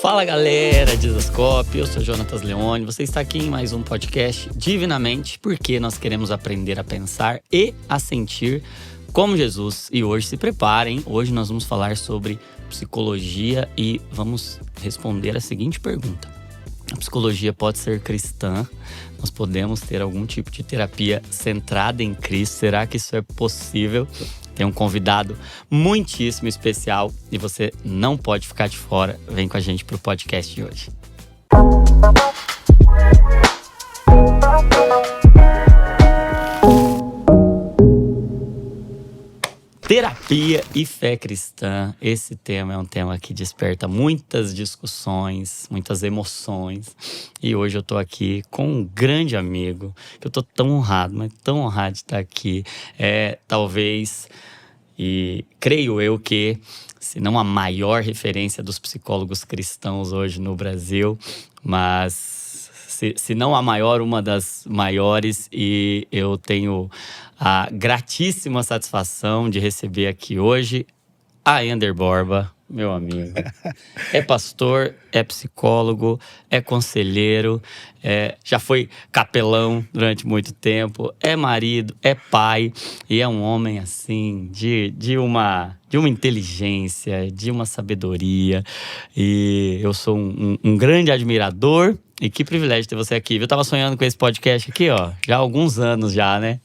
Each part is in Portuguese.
Fala galera de Zascope, eu sou Jonatas Leone, você está aqui em mais um podcast Divinamente, porque nós queremos aprender a pensar e a sentir como Jesus. E hoje se preparem, hoje nós vamos falar sobre psicologia e vamos responder a seguinte pergunta: a psicologia pode ser cristã? Nós podemos ter algum tipo de terapia centrada em Cristo? Será que isso é possível? Tem um convidado muitíssimo especial e você não pode ficar de fora. Vem com a gente pro podcast de hoje. Terapia e fé cristã. Esse tema é um tema que desperta muitas discussões, muitas emoções. E hoje eu tô aqui com um grande amigo, que eu tô tão honrado, mas tão honrado de estar aqui. Talvez, e creio eu que, se não a maior referência dos psicólogos cristãos hoje no Brasil, mas se não a maior, uma das maiores, e eu tenho a gratíssima satisfação de receber aqui hoje a Ender Borba, meu amigo. É pastor, é psicólogo, é conselheiro, já foi capelão durante muito tempo, é marido, é pai e é um homem assim de uma inteligência, de uma sabedoria. E eu sou um grande admirador. E que privilégio ter você aqui. Eu tava sonhando com esse podcast aqui, ó, já há alguns anos já, né?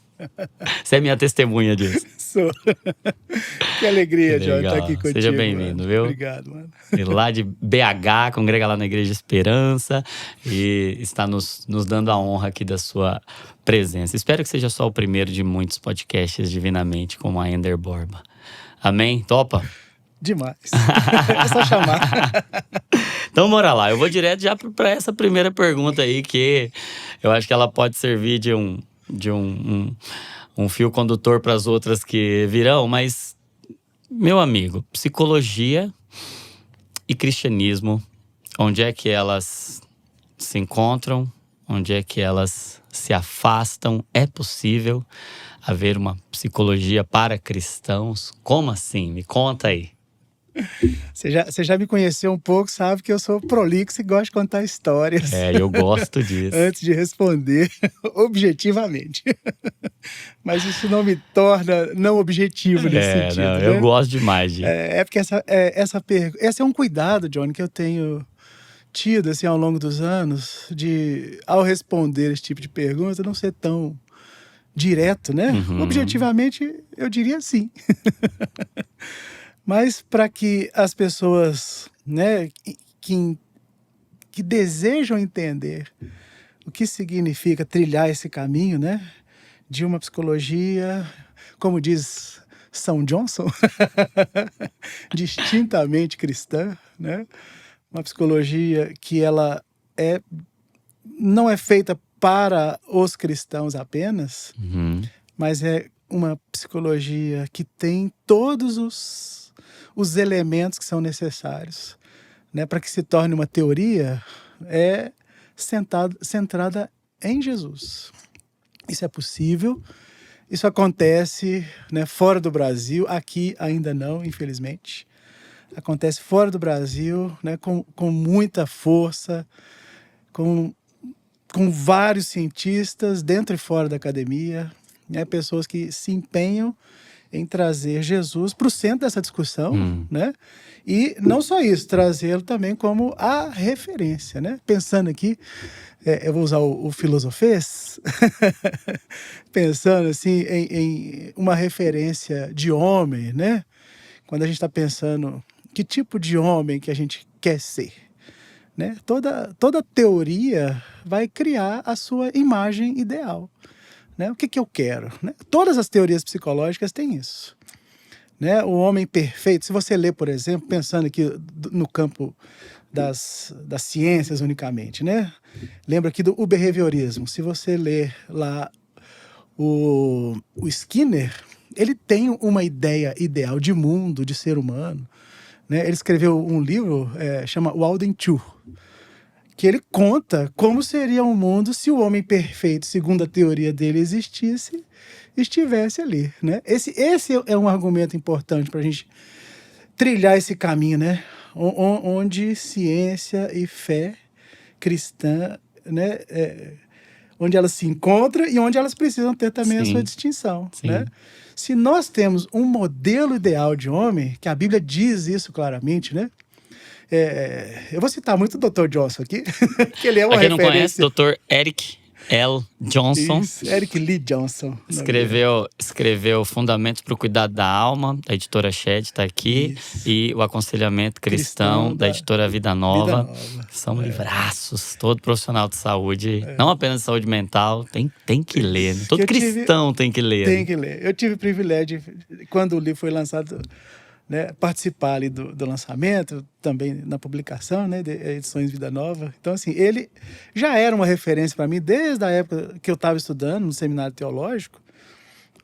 Você é minha testemunha disso. Sou. Que alegria, John, estar aqui contigo. Seja bem-vindo, viu? Obrigado, mano. E lá de BH, congrega lá na Igreja Esperança e está nos dando a honra aqui da sua presença. Espero que seja só o primeiro de muitos podcasts Divinamente com a Ender Borba. Amém? Topa? Demais. É só chamar. Então, bora lá. Eu vou direto já para essa primeira pergunta aí, que eu acho que ela pode servir de um fio condutor para as outras que virão. Mas, meu amigo, psicologia e cristianismo, onde é que elas se encontram? Onde é que elas se afastam? É possível haver uma psicologia para cristãos? Como assim? Me conta aí. Você já me conheceu um pouco, sabe que eu sou prolixo e gosto de contar histórias. Eu gosto disso. Antes de responder objetivamente. Mas isso não me torna não objetivo nesse sentido. Não, né? Eu gosto demais disso. Porque esse é um cuidado, John, que eu tenho tido assim, ao longo dos anos, ao responder esse tipo de pergunta, não ser tão direto, né? Uhum. Objetivamente, eu diria sim. Mas para que as pessoas, né, que desejam entender o que significa trilhar esse caminho, né, de uma psicologia, como diz São Johnson, distintamente cristã, né, uma psicologia que ela não é feita para os cristãos apenas, mas é uma psicologia que tem todos os elementos que são necessários, né, para que se torne uma teoria centrada em Jesus. Isso é possível, isso acontece, né, fora do Brasil, aqui ainda não, infelizmente. Acontece fora do Brasil, né, com muita força, com vários cientistas dentro e fora da academia, né, pessoas que se empenham em trazer Jesus para o centro dessa discussão, né? E não só isso, trazê-lo também como a referência, né? Pensando aqui, eu vou usar o filosofês, pensando assim em uma referência de homem, né? Quando a gente está pensando que tipo de homem que a gente quer ser, né? Toda teoria vai criar a sua imagem ideal. Né? O que eu quero? Né? Todas as teorias psicológicas têm isso. Né? O homem perfeito, se você lê, por exemplo, pensando aqui no campo das ciências unicamente, né? Lembra aqui do behaviorismo. Se você ler lá o Skinner, ele tem uma ideia ideal de mundo, de ser humano. Né? Ele escreveu um livro, chama Walden 2, que ele conta como seria um mundo se o homem perfeito, segundo a teoria dele, estivesse ali, né? Esse é um argumento importante para a gente trilhar esse caminho, né? onde ciência e fé cristã, né, onde elas se encontram e onde elas precisam ter também a sua distinção, né? Se nós temos um modelo ideal de homem, que a Bíblia diz isso claramente, né? Eu vou citar muito o Dr. Johnson aqui, que ele é uma referência. Quem não conhece, Dr. Eric L. Johnson. Isso, Eric Lee Johnson. Escreveu Fundamentos para o Cuidado da Alma, da editora Shed, está aqui. Isso. E o Aconselhamento Cristão, da editora Vida Nova. São livraços. Todo profissional de saúde, não apenas de saúde mental, tem que ler. Né? Todo cristão tem que ler. Tem que ler. Eu tive o privilégio, quando o livro foi lançado, né, participar ali do lançamento, também na publicação, né, de Edições Vida Nova. Então, assim, ele já era uma referência para mim desde a época que eu estava estudando no seminário teológico,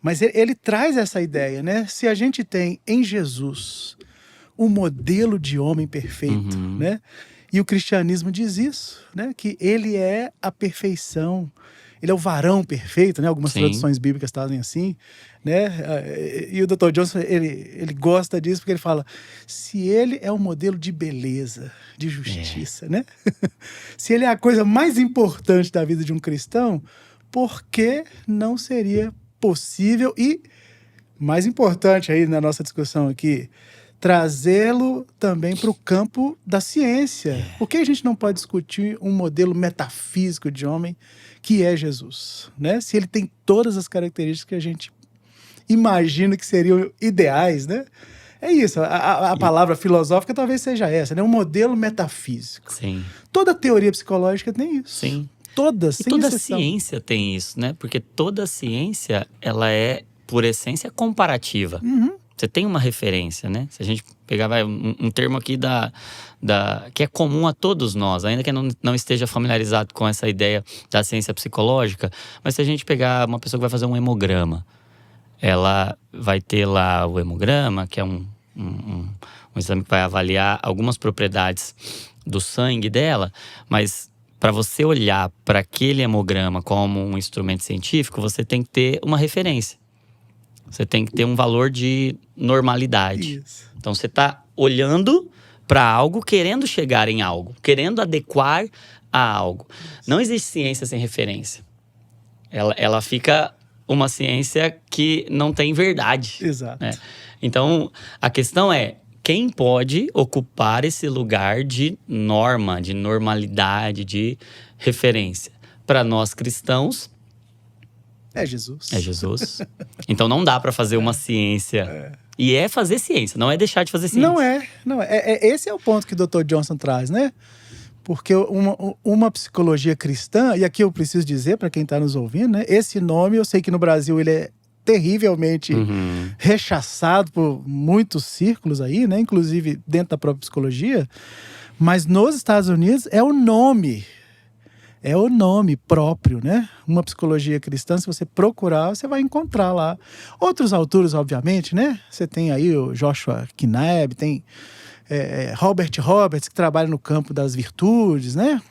mas ele traz essa ideia, né? Se a gente tem em Jesus um modelo de homem perfeito, né? E o cristianismo diz isso, né? Que ele é a perfeição, ele é o varão perfeito, né? Algumas traduções bíblicas trazem assim, né? E o Dr. Johnson, ele gosta disso porque ele fala, se ele é um modelo de beleza, de justiça, né? Se ele é a coisa mais importante da vida de um cristão, por que não seria possível e, mais importante aí na nossa discussão aqui, trazê-lo também para o campo da ciência? Por que a gente não pode discutir um modelo metafísico de homem que é Jesus, né? Se ele tem todas as características que a gente imagina que seriam ideais, né? É isso, a palavra filosófica talvez seja essa, né? Um modelo metafísico. Sim. Toda teoria psicológica tem isso. Sim. Toda, sem exceção. Toda ciência tem isso, né? Porque toda ciência, ela é, por essência, comparativa. Você tem uma referência, né? Se a gente pegar um termo aqui que é comum a todos nós, ainda que não esteja familiarizado com essa ideia da ciência psicológica, mas se a gente pegar uma pessoa que vai fazer um hemograma, ela vai ter lá o hemograma, que é um exame que vai avaliar algumas propriedades do sangue dela, mas para você olhar para aquele hemograma como um instrumento científico, você tem que ter uma referência. Você tem que ter um valor de normalidade. Isso. Então, você está olhando para algo, querendo chegar em algo, querendo adequar a algo. Não existe ciência sem referência. Ela fica uma ciência que não tem verdade. Exato. Né? Então, a questão é, quem pode ocupar esse lugar de norma, de normalidade, de referência? Para nós cristãos, é Jesus. É Jesus. Então não dá para fazer uma ciência. E é fazer ciência, não é deixar de fazer ciência. Não é. Esse é o ponto que o Dr. Johnson traz, né? Porque uma psicologia cristã, e aqui eu preciso dizer para quem está nos ouvindo, né? Esse nome, eu sei que no Brasil ele é terrivelmente rechaçado por muitos círculos aí, né? Inclusive dentro da própria psicologia. Mas nos Estados Unidos é o nome próprio, né? Uma psicologia cristã, se você procurar, você vai encontrar lá. Outros autores, obviamente, né? Você tem aí o Joshua Knabb, tem Robert Roberts, que trabalha no campo das virtudes, né?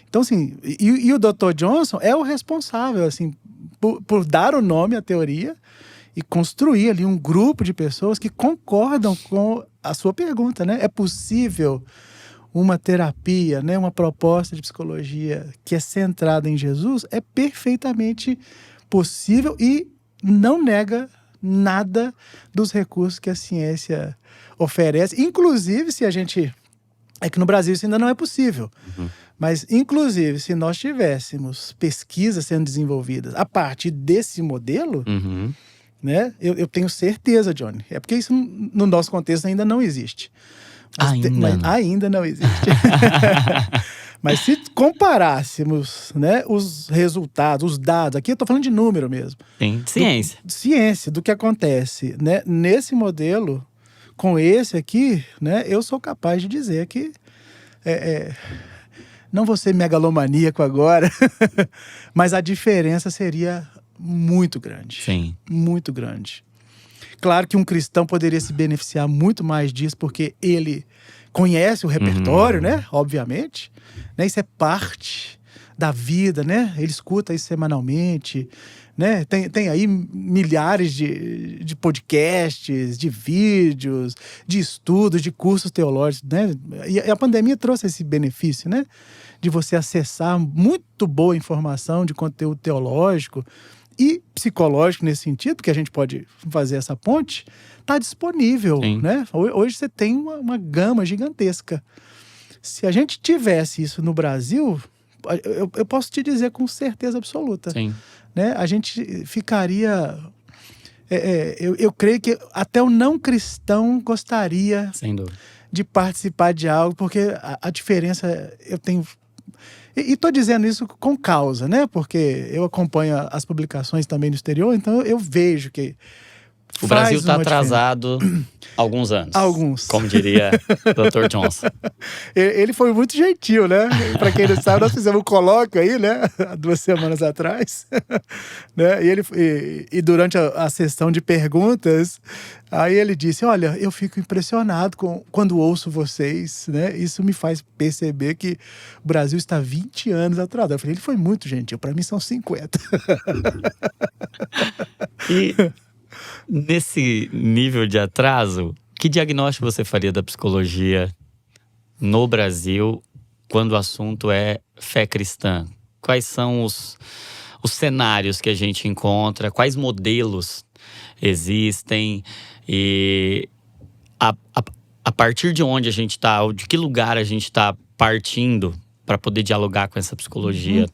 Então, assim, e o Dr. Johnson é o responsável, assim, por dar o nome à teoria e construir ali um grupo de pessoas que concordam com a sua pergunta, né? É possível uma terapia, né, uma proposta de psicologia que é centrada em Jesus? É perfeitamente possível e não nega nada dos recursos que a ciência oferece. Inclusive, se a gente... É que no Brasil isso ainda não é possível. Mas, inclusive, se nós tivéssemos pesquisas sendo desenvolvidas a partir desse modelo, né, eu tenho certeza, Johnny. É porque isso no nosso contexto ainda não existe. Ainda não existe. Mas se comparássemos, né, os resultados, os dados, aqui eu estou falando de número mesmo. Sim, ciência. Ciência, do que acontece, né, nesse modelo, com esse aqui, né, eu sou capaz de dizer que... não vou ser megalomaníaco agora, mas a diferença seria muito grande. Sim. Muito grande. Claro que um cristão poderia se beneficiar muito mais disso, porque ele conhece o repertório, né? Obviamente. Né? Isso é parte da vida, né? Ele escuta isso semanalmente, né? Tem aí milhares de podcasts, de vídeos, de estudos, de cursos teológicos, né? E a pandemia trouxe esse benefício, né? De você acessar muito boa informação de conteúdo teológico e psicológico nesse sentido, porque a gente pode fazer essa ponte, está disponível, Sim. né? Hoje você tem uma gama gigantesca. Se a gente tivesse isso no Brasil, eu posso te dizer com certeza absoluta, Sim. né? A gente ficaria... eu creio que até o não cristão gostaria Sem dúvida. de participar de algo, porque a diferença eu tenho... E estou dizendo isso com causa, né? Porque eu acompanho as publicações também no exterior, então eu vejo que O Brasil está atrasado há alguns anos. Alguns. Como diria Dr. Johnson. Ele foi muito gentil, né? Para quem não sabe, nós fizemos um colóquio aí, né? Há 2 semanas atrás. Né? E durante a sessão de perguntas, aí ele disse, olha, eu fico impressionado quando ouço vocês, né? Isso me faz perceber que o Brasil está 20 anos atrasado. Eu falei, ele foi muito gentil, para mim são 50. E nesse nível de atraso, que diagnóstico você faria da psicologia no Brasil quando o assunto é fé cristã? Quais são os cenários que a gente encontra? Quais modelos existem? E a partir de onde a gente está, ou de que lugar a gente está partindo para poder dialogar com essa psicologia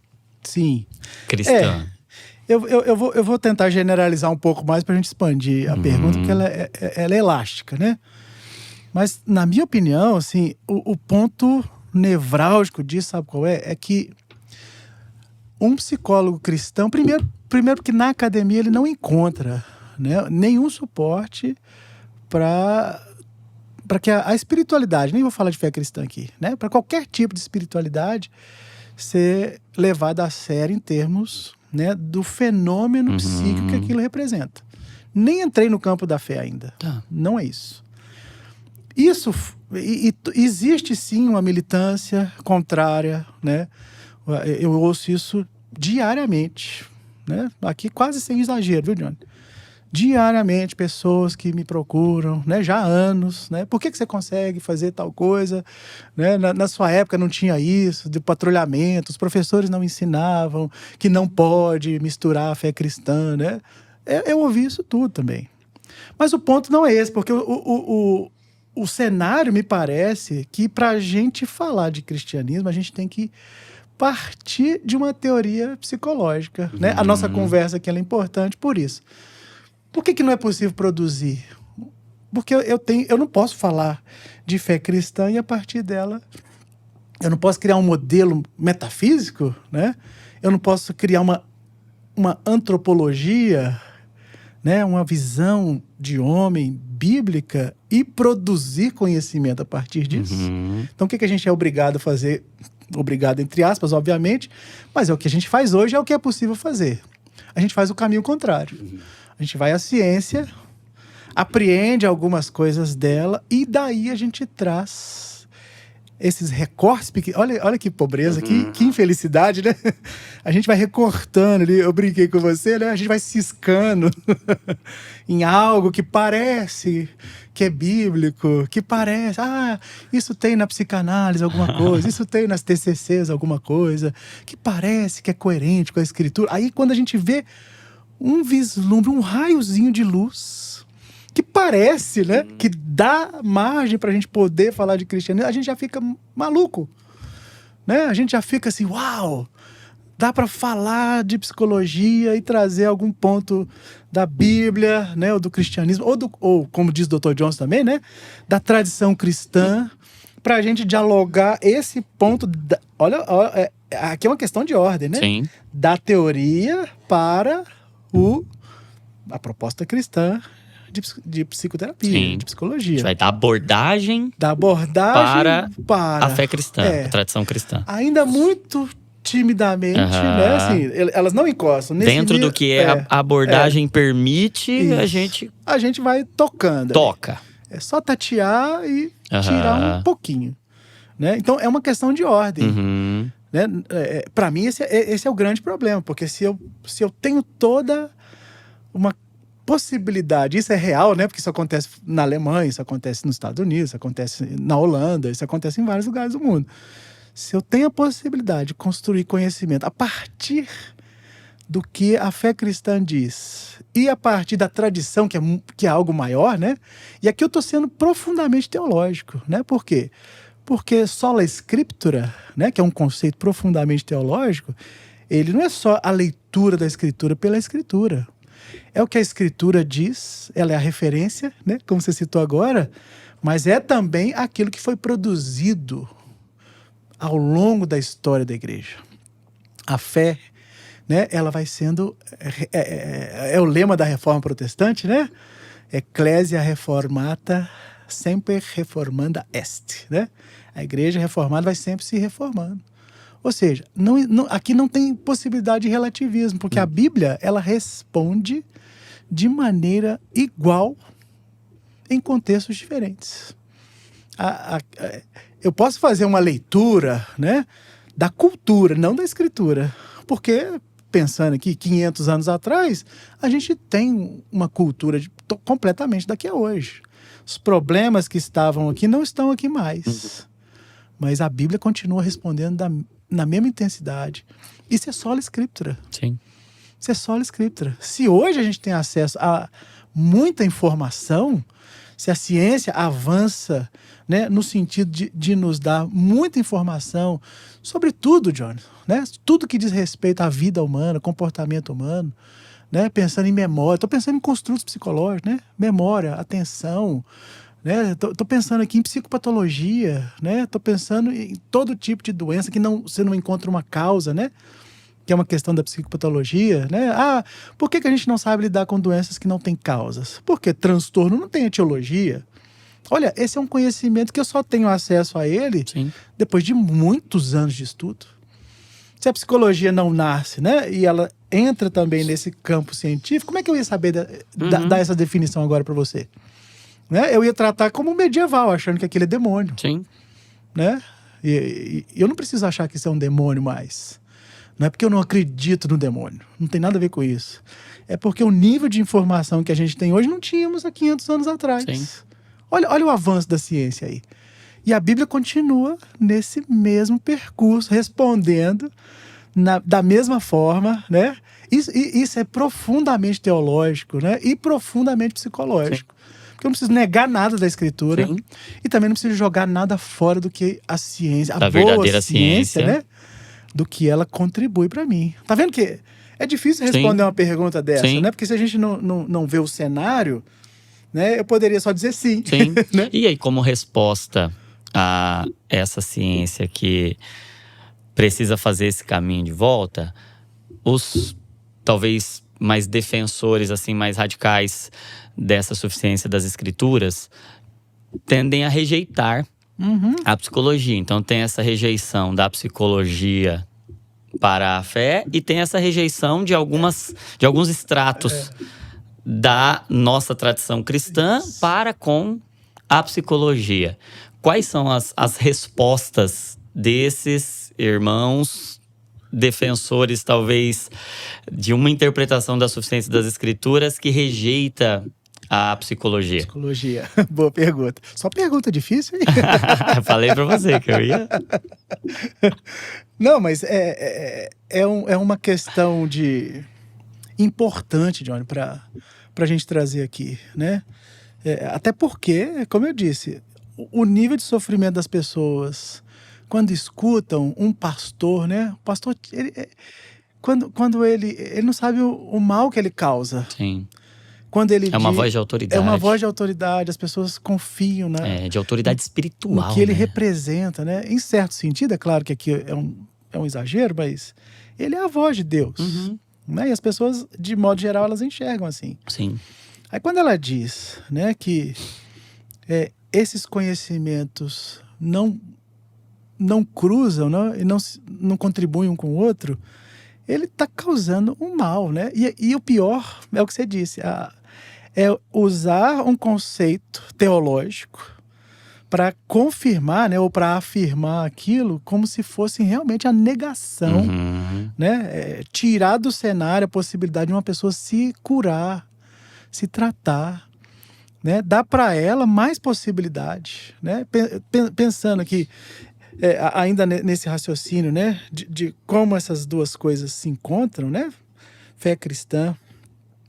Sim. cristã? Eu vou tentar generalizar um pouco mais para a gente expandir a pergunta, porque ela é elástica, né? Mas, na minha opinião, assim, o ponto nevrálgico disso, sabe qual é? É que um psicólogo cristão, primeiro porque na academia ele não encontra, né, nenhum suporte para que a espiritualidade, nem vou falar de fé cristã aqui, né? Para qualquer tipo de espiritualidade ser levada a sério em termos, né, do fenômeno psíquico que aquilo representa. Nem entrei no campo da fé ainda. Tá. Não é isso. Existe sim uma militância contrária, né? Eu ouço isso diariamente, né? Aqui quase sem exagero, viu, Johnny? Diariamente, pessoas que me procuram, né, já há anos, né? Por que você consegue fazer tal coisa? Né? Na sua época não tinha isso, de patrulhamento, os professores não ensinavam que não pode misturar a fé cristã, né? Eu ouvi isso tudo também. Mas o ponto não é esse, porque o cenário me parece que para a gente falar de cristianismo, a gente tem que partir de uma teoria psicológica, né? A nossa conversa aqui ela é importante por isso. Por que não é possível produzir? Porque eu não posso falar de fé cristã e a partir dela eu não posso criar um modelo metafísico, né? Eu não posso criar uma antropologia, né? Uma visão de homem bíblica e produzir conhecimento a partir disso. Então o que a gente é obrigado a fazer? Obrigado entre aspas, obviamente, mas é o que a gente faz hoje, é o que é possível fazer. A gente faz o caminho contrário. A gente vai à ciência, apreende algumas coisas dela e daí a gente traz esses recortes pequenos. Olha que pobreza, que infelicidade, né? A gente vai recortando ali, eu brinquei com você, né? A gente vai ciscando em algo que parece que é bíblico, que parece, isso tem na psicanálise alguma coisa, isso tem nas TCCs alguma coisa, que parece que é coerente com a escritura. Aí quando a gente vê um vislumbre, um raiozinho de luz que parece, né, que dá margem para a gente poder falar de cristianismo, a gente já fica maluco, né? A gente já fica assim, uau, dá para falar de psicologia e trazer algum ponto da Bíblia, né, ou do cristianismo, ou como diz o Dr. Johnson também, né, da tradição cristã, para a gente dialogar esse ponto. Aqui é uma questão de ordem, né? Sim. Da teoria para a proposta cristã de psicoterapia, Sim. de psicologia. A gente vai dar abordagem para a fé cristã, a tradição cristã. Ainda muito timidamente, né? Assim, elas não encostam. Dentro do que a abordagem permite, isso. A gente vai tocando. Toca. É só tatear e tirar um pouquinho. Né? Então, é uma questão de ordem. né? Para mim, esse é o grande problema, porque se eu tenho toda uma possibilidade, isso é real, né? Porque isso acontece na Alemanha, isso acontece nos Estados Unidos, isso acontece na Holanda, isso acontece em vários lugares do mundo. Se eu tenho a possibilidade de construir conhecimento a partir do que a fé cristã diz e a partir da tradição, que é algo maior, né? E aqui eu estou sendo profundamente teológico, né? Por quê? Porque sola scriptura, né? Que é um conceito profundamente teológico, ele não é só a leitura da Escritura pela Escritura. É o que a Escritura diz, ela é a referência, né? Como você citou agora, mas é também aquilo que foi produzido ao longo da história da igreja. A fé, né, ela vai sendo... É o lema da Reforma Protestante, né? Ecclesia reformata semper reformanda est, né? A igreja reformada vai sempre se reformando. Ou seja, aqui não tem possibilidade de relativismo, porque a Bíblia, ela responde de maneira igual em contextos diferentes. Eu posso fazer uma leitura, né, da cultura, não da Escritura, porque, pensando aqui, 500 anos atrás, a gente tem uma cultura completamente daqui a hoje. Os problemas que estavam aqui não estão aqui mais. Mas a Bíblia continua respondendo na mesma intensidade. Isso é sola scriptura. Sim. Isso é sola scriptura. Se hoje a gente tem acesso a muita informação, se a ciência avança, né, no sentido de nos dar muita informação sobre tudo, John, né? Tudo que diz respeito à vida humana, comportamento humano, né? Pensando em memória, estou pensando em construtos psicológicos, né? Memória, atenção, né? Tô pensando aqui em psicopatologia, né? Tô pensando em todo tipo de doença que você não encontra uma causa, né? Que é uma questão da psicopatologia, né? Por que a gente não sabe lidar com doenças que não têm causas? Porque transtorno não tem etiologia. Olha, esse é um conhecimento que eu só tenho acesso a ele depois de muitos anos de estudo. Se a psicologia não nasce, né? E ela entra também nesse campo científico, como é que eu ia saber dar essa definição agora para você? Né? Eu ia tratar como medieval, achando que aquele é demônio. Sim. Né? E eu não preciso achar que isso é um demônio mais. Não é porque eu não acredito no demônio. Não tem nada a ver com isso. É porque o nível de informação que a gente tem hoje não tínhamos há 500 anos atrás. Sim. Olha o avanço da ciência aí. E a Bíblia continua nesse mesmo percurso, respondendo da mesma forma, né? Isso é profundamente teológico, né? E profundamente psicológico. Porque eu não preciso negar nada da Escritura. Sim. E também não preciso jogar nada fora do que a ciência, Da a boa verdadeira ciência, né? Do que ela contribui para mim. Tá vendo que é difícil responder uma pergunta dessa, né? Porque se a gente não vê o cenário, né? Eu poderia só dizer sim. Sim. Né? E aí, como resposta a essa ciência que precisa fazer esse caminho de volta, os talvez mais defensores, assim, mais radicais dessa suficiência das escrituras tendem a rejeitar a psicologia. Então tem essa rejeição da psicologia para a fé e tem essa rejeição de alguns estratos da nossa tradição cristã para com a psicologia. Quais são as respostas desses irmãos defensores, talvez, de uma interpretação da suficiência das escrituras que rejeita a psicologia? Psicologia. Boa pergunta. Só pergunta difícil, hein? Falei pra você que eu ia. Não, mas é uma questão importante, Johnny, pra gente trazer aqui, né? Até porque, como eu disse, o nível de sofrimento das pessoas quando escutam um pastor, né? O pastor, quando ele não sabe o mal que ele causa. Sim. Quando ele é uma voz de autoridade. É uma voz de autoridade, as pessoas confiam, né? De autoridade espiritual. No que ele representa, né? Em certo sentido, é claro que aqui é um exagero, mas ele é a voz de Deus. Né? E as pessoas, de modo geral, elas enxergam assim. Sim. Aí quando ela diz, né, que esses conhecimentos não cruzam, né, e não contribuem um com o outro, ele está causando um mal, né? E o pior é o que você disse, é usar um conceito teológico para confirmar, né, ou para afirmar aquilo como se fosse realmente a negação, né? Tirar do cenário a possibilidade de uma pessoa se curar, se tratar, né? Dar para ela mais possibilidade, né? Pensando aqui, ainda nesse raciocínio, né, de como essas duas coisas se encontram, né? Fé cristã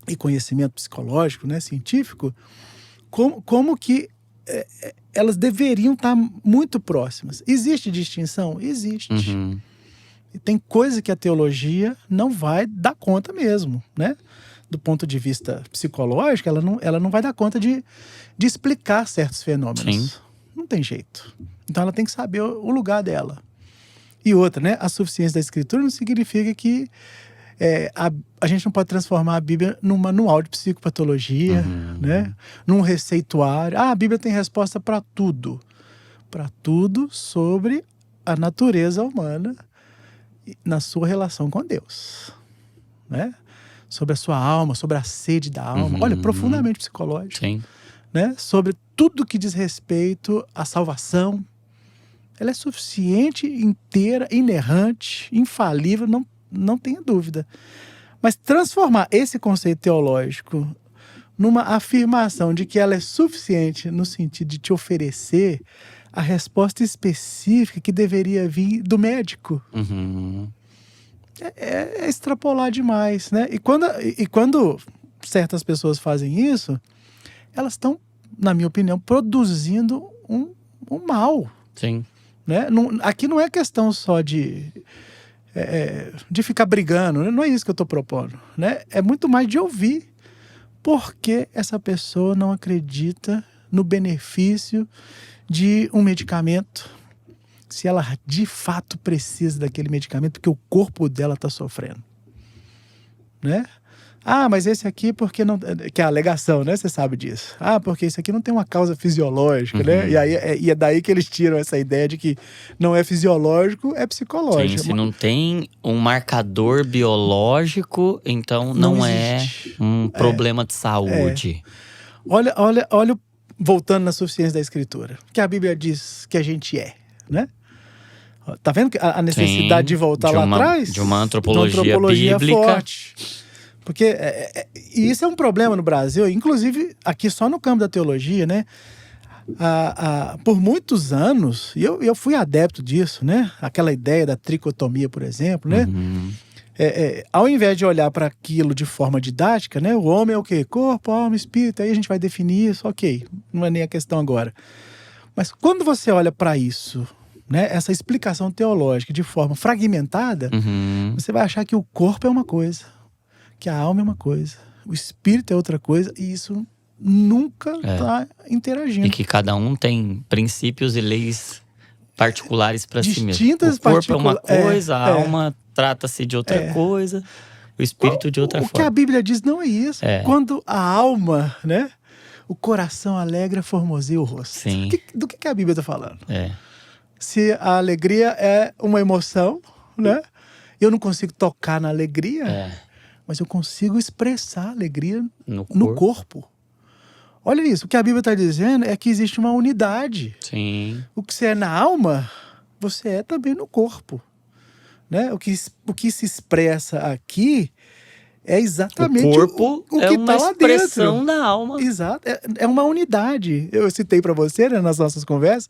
e conhecimento psicológico, né, científico, como que elas deveriam estar muito próximas. Existe distinção? Existe. E tem coisa que a teologia não vai dar conta mesmo, né? Do ponto de vista psicológico, ela não vai dar conta de explicar certos fenômenos. Sim. Não tem jeito. Então ela tem que saber o lugar dela. E outra, né? A suficiência da Escritura não significa que a gente não pode transformar a Bíblia num manual de psicopatologia, né? Num receituário. A Bíblia tem resposta para tudo. Para tudo sobre a natureza humana na sua relação com Deus, né? Sobre a sua alma, sobre a sede da alma. Olha, profundamente psicológico. Sim. Né? Sobre tudo que diz respeito à salvação. Ela é suficiente, inteira, inerrante, infalível, não tenha dúvida. Mas transformar esse conceito teológico numa afirmação de que ela é suficiente no sentido de te oferecer a resposta específica que deveria vir do médico é extrapolar demais, né? E quando certas pessoas fazem isso, elas estão, na minha opinião, produzindo um mal. Sim. Né? Aqui não é questão só de ficar brigando, né? Não é isso que eu estou propondo, né? É muito mais de ouvir por que essa pessoa não acredita no benefício de um medicamento, se ela de fato precisa daquele medicamento porque o corpo dela está sofrendo, né? Ah, mas esse aqui porque não... Que é a alegação, né? Você sabe disso. Ah, porque esse aqui não tem uma causa fisiológica, né? E aí é daí que eles tiram essa ideia de que não é fisiológico, é psicológico. Sim, se não tem um marcador biológico, então não é um problema de saúde. Olha, voltando na suficiência da Escritura, que a Bíblia diz que a gente é, né? Tá vendo a necessidade de voltar lá atrás? De uma antropologia bíblica. Forte. Porque e isso é um problema no Brasil, inclusive aqui só no campo da teologia, né? Por muitos anos, e eu fui adepto disso, né? Aquela ideia da tricotomia, por exemplo, né? Ao invés de olhar para aquilo de forma didática, né? O homem é o quê? Corpo, alma, espírito, aí a gente vai definir isso, ok. Não é nem a questão agora. Mas quando você olha para isso, né? Essa explicação teológica de forma fragmentada, você vai achar que o corpo é uma coisa, que a alma é uma coisa, o espírito é outra coisa, e isso nunca está interagindo. E que cada um tem princípios e leis particulares para si mesmo. Distintas, o corpo é uma coisa, a alma trata-se de outra coisa, o espírito de outra forma. O que a Bíblia diz não é isso. Quando a alma, né? O coração alegra, formoseia o rosto. Sim. Do que a Bíblia está falando? Se a alegria é uma emoção, né? Eu não consigo tocar na alegria, mas eu consigo expressar alegria no corpo. Olha isso, o que a Bíblia está dizendo é que existe uma unidade. Sim. O que você é na alma, você é também no corpo, né? O que se expressa aqui é exatamente o corpo o que é uma tá lá expressão dentro. da alma. Exato, é uma unidade. Eu citei para você, né, nas nossas conversas,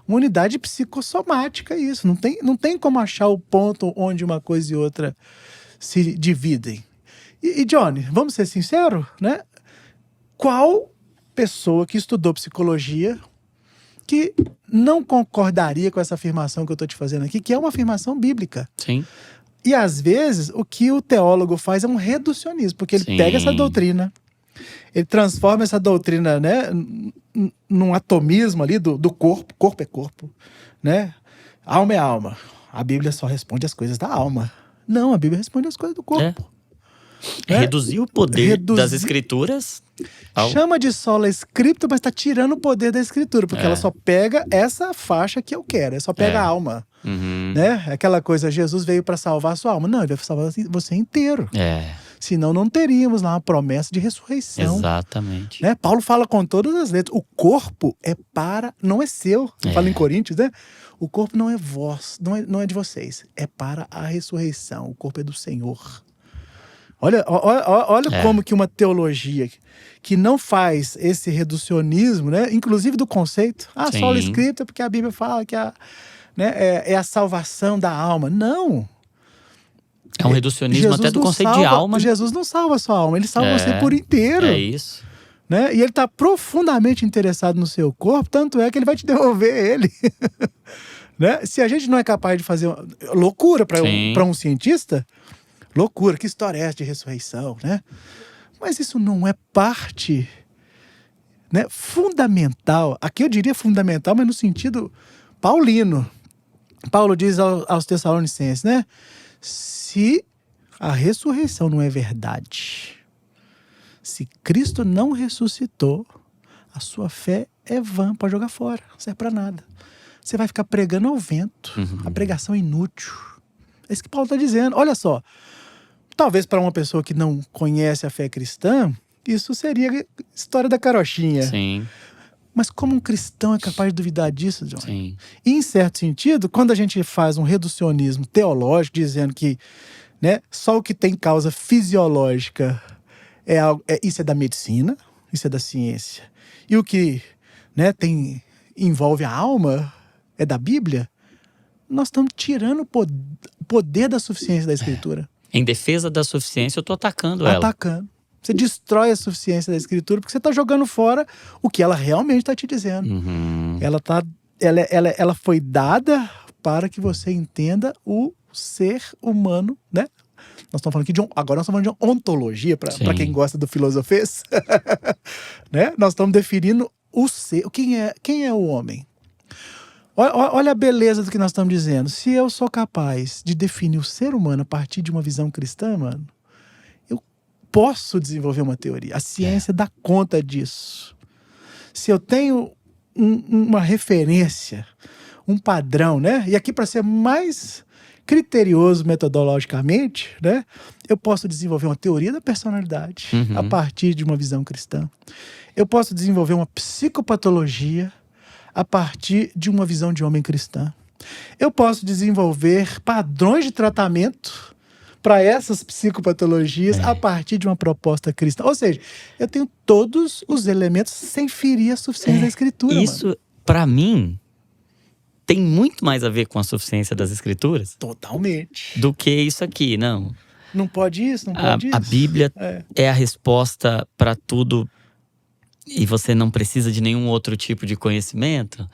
uma unidade psicossomática, isso. Não tem como achar o ponto onde uma coisa e outra se dividem. E Johnny, vamos ser sinceros, né? Qual pessoa que estudou psicologia que não concordaria com essa afirmação que eu estou te fazendo aqui, que é uma afirmação bíblica? Sim. E às vezes o que o teólogo faz é um reducionismo, porque ele pega essa doutrina, ele transforma essa doutrina, né, num atomismo ali do corpo. Corpo é corpo, né? Alma é alma. A Bíblia só responde as coisas da alma. Não, a Bíblia responde as coisas do corpo. Reduzir o poder das escrituras. Chama de sola scriptura, mas está tirando o poder da escritura, porque ela só pega essa faixa que eu quero, ela só pega a alma. Né? Aquela coisa, Jesus veio para salvar a sua alma. Não, ele vai salvar você inteiro. Senão não teríamos lá uma promessa de ressurreição. Exatamente. Né? Paulo fala com todas as letras. O corpo não é seu. Fala em Coríntios, né? O corpo não é não é de vocês. É para a ressurreição. O corpo é do Senhor. Olha como que uma teologia que não faz esse reducionismo, né? Inclusive do conceito. Sola Escrita, porque a Bíblia fala que é a salvação da alma. Não. É um reducionismo Jesus até do conceito de alma. Jesus não salva a sua alma, ele salva você por inteiro. É isso. Né? E ele está profundamente interessado no seu corpo, tanto é que ele vai te devolver ele. Né? Se a gente não é capaz de fazer loucura para um cientista, loucura, que história é essa de ressurreição, né? Mas isso não é parte, né, fundamental. Aqui eu diria fundamental, mas no sentido paulino. Paulo diz aos Tessalonicenses, né? Se a ressurreição não é verdade, se Cristo não ressuscitou, a sua fé é vã, pode jogar fora, não serve para nada. Você vai ficar pregando ao vento, a pregação é inútil. É isso que Paulo está dizendo. Olha só, talvez para uma pessoa que não conhece a fé cristã, isso seria história da carochinha. Sim. Mas como um cristão é capaz de duvidar disso, John? Sim. E, em certo sentido, quando a gente faz um reducionismo teológico, dizendo que, né, só o que tem causa fisiológica isso é da medicina, isso é da ciência, e o que, né, envolve a alma é da Bíblia, nós estamos tirando o poder da suficiência da Escritura. Em defesa da suficiência, eu estou atacando ela. Atacando. Você destrói a suficiência da Escritura porque você está jogando fora o que ela realmente está te dizendo. Ela foi dada para que você entenda o ser humano, né? Nós estamos falando aqui agora nós estamos falando de ontologia, para quem gosta do filosofês. Né? Nós estamos definindo o ser. Quem é o homem? Olha a beleza do que nós estamos dizendo. Se eu sou capaz de definir o ser humano a partir de uma visão cristã, mano, eu posso desenvolver uma teoria. A ciência dá conta disso. Se eu tenho uma referência, um padrão, né? E aqui, para ser mais criterioso metodologicamente, né? Eu posso desenvolver uma teoria da personalidade a partir de uma visão cristã. Eu posso desenvolver uma psicopatologia a partir de uma visão de homem cristã. Eu posso desenvolver padrões de tratamento para essas psicopatologias a partir de uma proposta cristã. Ou seja, eu tenho todos os elementos sem ferir a suficiência da Escritura. Isso, para mim, tem muito mais a ver com a suficiência das Escrituras. Totalmente. Do que isso aqui, não. Não pode isso, não pode isso. A Bíblia é a resposta para tudo e você não precisa de nenhum outro tipo de conhecimento.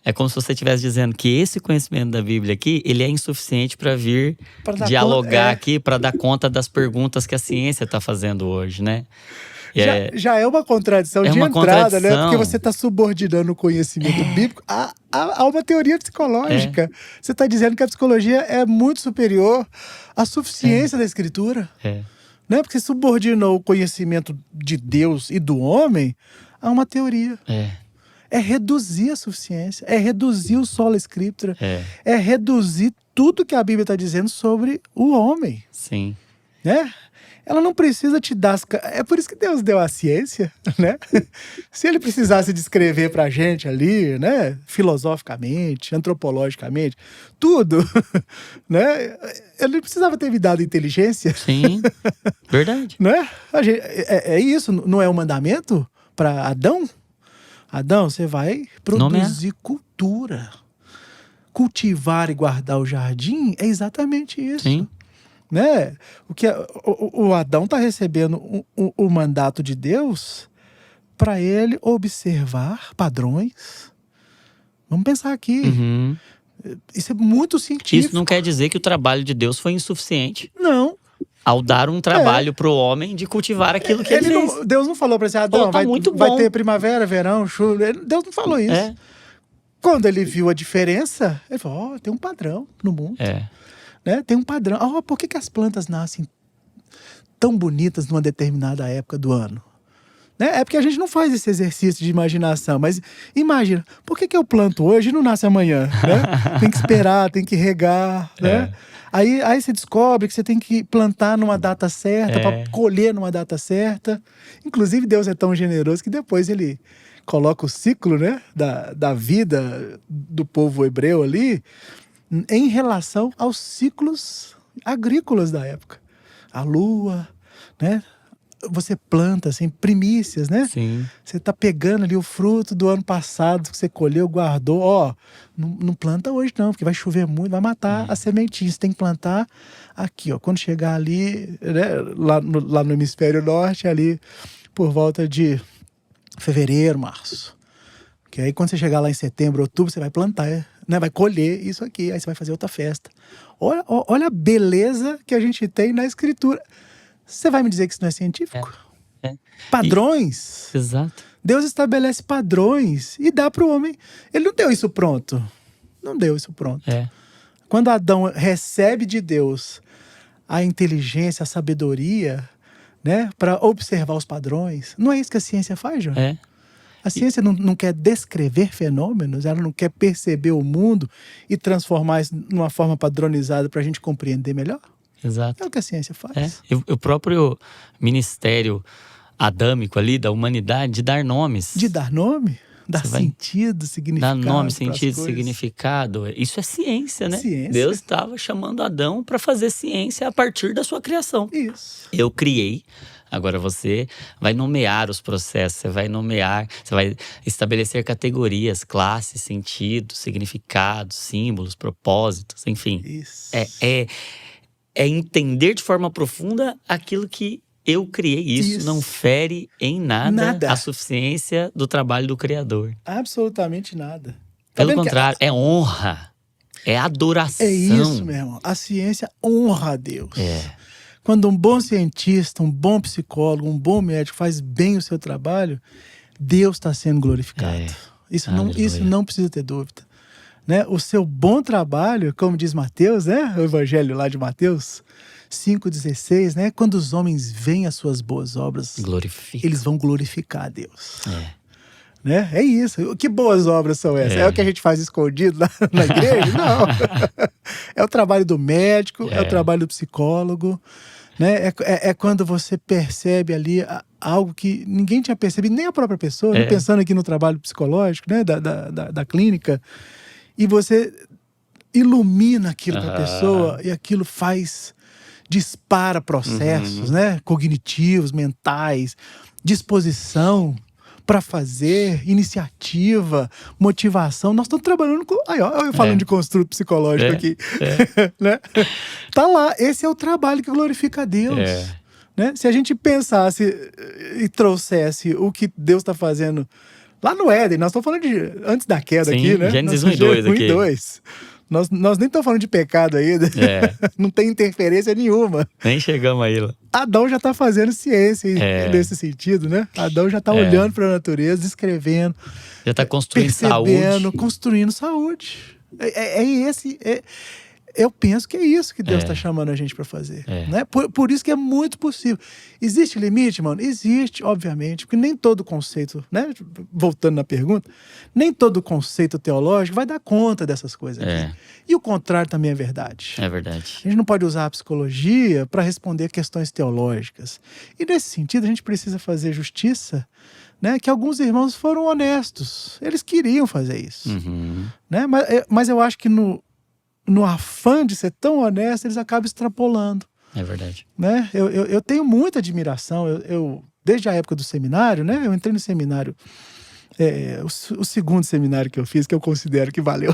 É como se você estivesse dizendo que esse conhecimento da Bíblia aqui, ele é insuficiente para vir dialogar aqui, para dar conta das perguntas que a ciência está fazendo hoje, né? Já é uma contradição de entrada, né? Porque você está subordinando o conhecimento bíblico a uma teoria psicológica. Você está dizendo que a psicologia é muito superior à suficiência da Escritura. Né? Porque você subordinou o conhecimento de Deus e do homem a uma teoria. É reduzir a suficiência, é reduzir o sola escritura, é reduzir tudo que a Bíblia está dizendo sobre o homem. Sim. Né? Ela não precisa te dar... É por isso que Deus deu a ciência, né? Se ele precisasse descrever pra gente ali, né? Filosoficamente, antropologicamente, tudo, né? Ele não precisava ter me dado inteligência. Sim, verdade. Né? É isso, não é um mandamento para Adão? Adão, você vai produzir cultura. Cultivar e guardar o jardim é exatamente isso. Sim. Né? O Adão está recebendo o mandato de Deus para ele observar padrões. Vamos pensar aqui. Isso é muito científico. Isso não quer dizer que o trabalho de Deus foi insuficiente. Não. Ao dar um trabalho para o homem de cultivar aquilo que ele fez. Deus não falou para você, Adão, vai ter primavera, verão, chuva. Deus não falou isso. Quando ele viu a diferença, ele falou, tem um padrão no mundo. Né? Tem um padrão. Por que as plantas nascem tão bonitas numa determinada época do ano? Né? É porque a gente não faz esse exercício de imaginação. Mas imagina, por que eu planto hoje e não nasce amanhã? Né? Tem que esperar, tem que regar. Né? Aí você descobre que você tem que plantar numa data certa, para colher numa data certa. Inclusive, Deus é tão generoso que depois ele coloca o ciclo, né, da vida do povo hebreu ali em relação aos ciclos agrícolas da época. A lua, né? Você planta, assim, primícias, né? Sim. Você tá pegando ali o fruto do ano passado que você colheu, guardou. Ó, não planta hoje não, porque vai chover muito, vai matar a sementinha. Você tem que plantar aqui, ó. Quando chegar ali, né, lá no hemisfério norte, ali por volta de fevereiro, março. Que aí quando você chegar lá em setembro, outubro, você vai plantar, né? Vai colher isso aqui, aí você vai fazer outra festa. Olha a beleza que a gente tem na escritura. Você vai me dizer que isso não é científico? Padrões. Exato. Deus estabelece padrões e dá para o homem. Ele não deu isso pronto. Não deu isso pronto. Quando Adão recebe de Deus a inteligência, a sabedoria, né, para observar os padrões, não é isso que a ciência faz, João? A ciência não quer descrever fenômenos, ela não quer perceber o mundo e transformar isso numa forma padronizada para a gente compreender melhor? Exato. É o que a ciência faz. O próprio ministério adâmico ali da humanidade de dar nomes. De dar nome, dar sentido, significado. Dar nome, sentido, significado. Isso é ciência, né? Ciência. Deus estava chamando Adão para fazer ciência a partir da sua criação. Isso. Eu criei. Agora você vai nomear os processos, você vai estabelecer categorias, classes, sentidos, significados, símbolos, propósitos, enfim. Isso. É entender de forma profunda aquilo que eu criei. Isso não fere em nada a suficiência do trabalho do Criador. Absolutamente nada. Pelo contrário, é honra, é adoração. É isso, meu irmão. A ciência honra a Deus. Quando um bom cientista, um bom psicólogo, um bom médico faz bem o seu trabalho, Deus está sendo glorificado. Isso não precisa ter dúvida. Né? O seu bom trabalho, como diz Mateus, né? O evangelho lá de Mateus 5,16, né? Quando os homens veem as suas boas obras, eles vão glorificar a Deus. Né? É isso. Que boas obras são essas? É o que a gente faz escondido lá na igreja? Não. É o trabalho do médico, é o trabalho do psicólogo. Né? É quando você percebe ali algo que ninguém tinha percebido, nem a própria pessoa, né? Pensando aqui no trabalho psicológico, né? da clínica. E você ilumina aquilo para a pessoa e aquilo dispara processos, né? Cognitivos, mentais, disposição para fazer, iniciativa, motivação. Nós estamos trabalhando com... Aí, ó, eu falando de construto psicológico aqui. Né? Tá lá, esse é o trabalho que glorifica a Deus. Né? Se a gente pensasse e trouxesse o que Deus está fazendo lá no Éden, nós estamos falando de antes da queda aqui, né? Gênesis 1 e 2 aqui. 2. Nós nem estamos falando de pecado ainda. Não tem interferência nenhuma. Nem chegamos aí lá. Adão já está fazendo ciência nesse sentido, né? Adão já está olhando para a natureza, descrevendo. Já está construindo saúde. Construindo saúde. Eu penso que é isso que Deus está chamando a gente para fazer. Né? Por isso que é muito possível. Existe limite, mano? Existe, obviamente, porque nem todo conceito, né? Voltando na pergunta, nem todo conceito teológico vai dar conta dessas coisas aqui. E o contrário também é verdade. É verdade. A gente não pode usar a psicologia para responder questões teológicas. E nesse sentido, a gente precisa fazer justiça, né? Que alguns irmãos foram honestos. Eles queriam fazer isso. Né? Mas eu acho que no afã de ser tão honesto, eles acabam extrapolando. É verdade. Né? Eu tenho muita admiração. Desde a época do seminário, né? Eu entrei no seminário, o segundo seminário que eu fiz, que eu considero que valeu.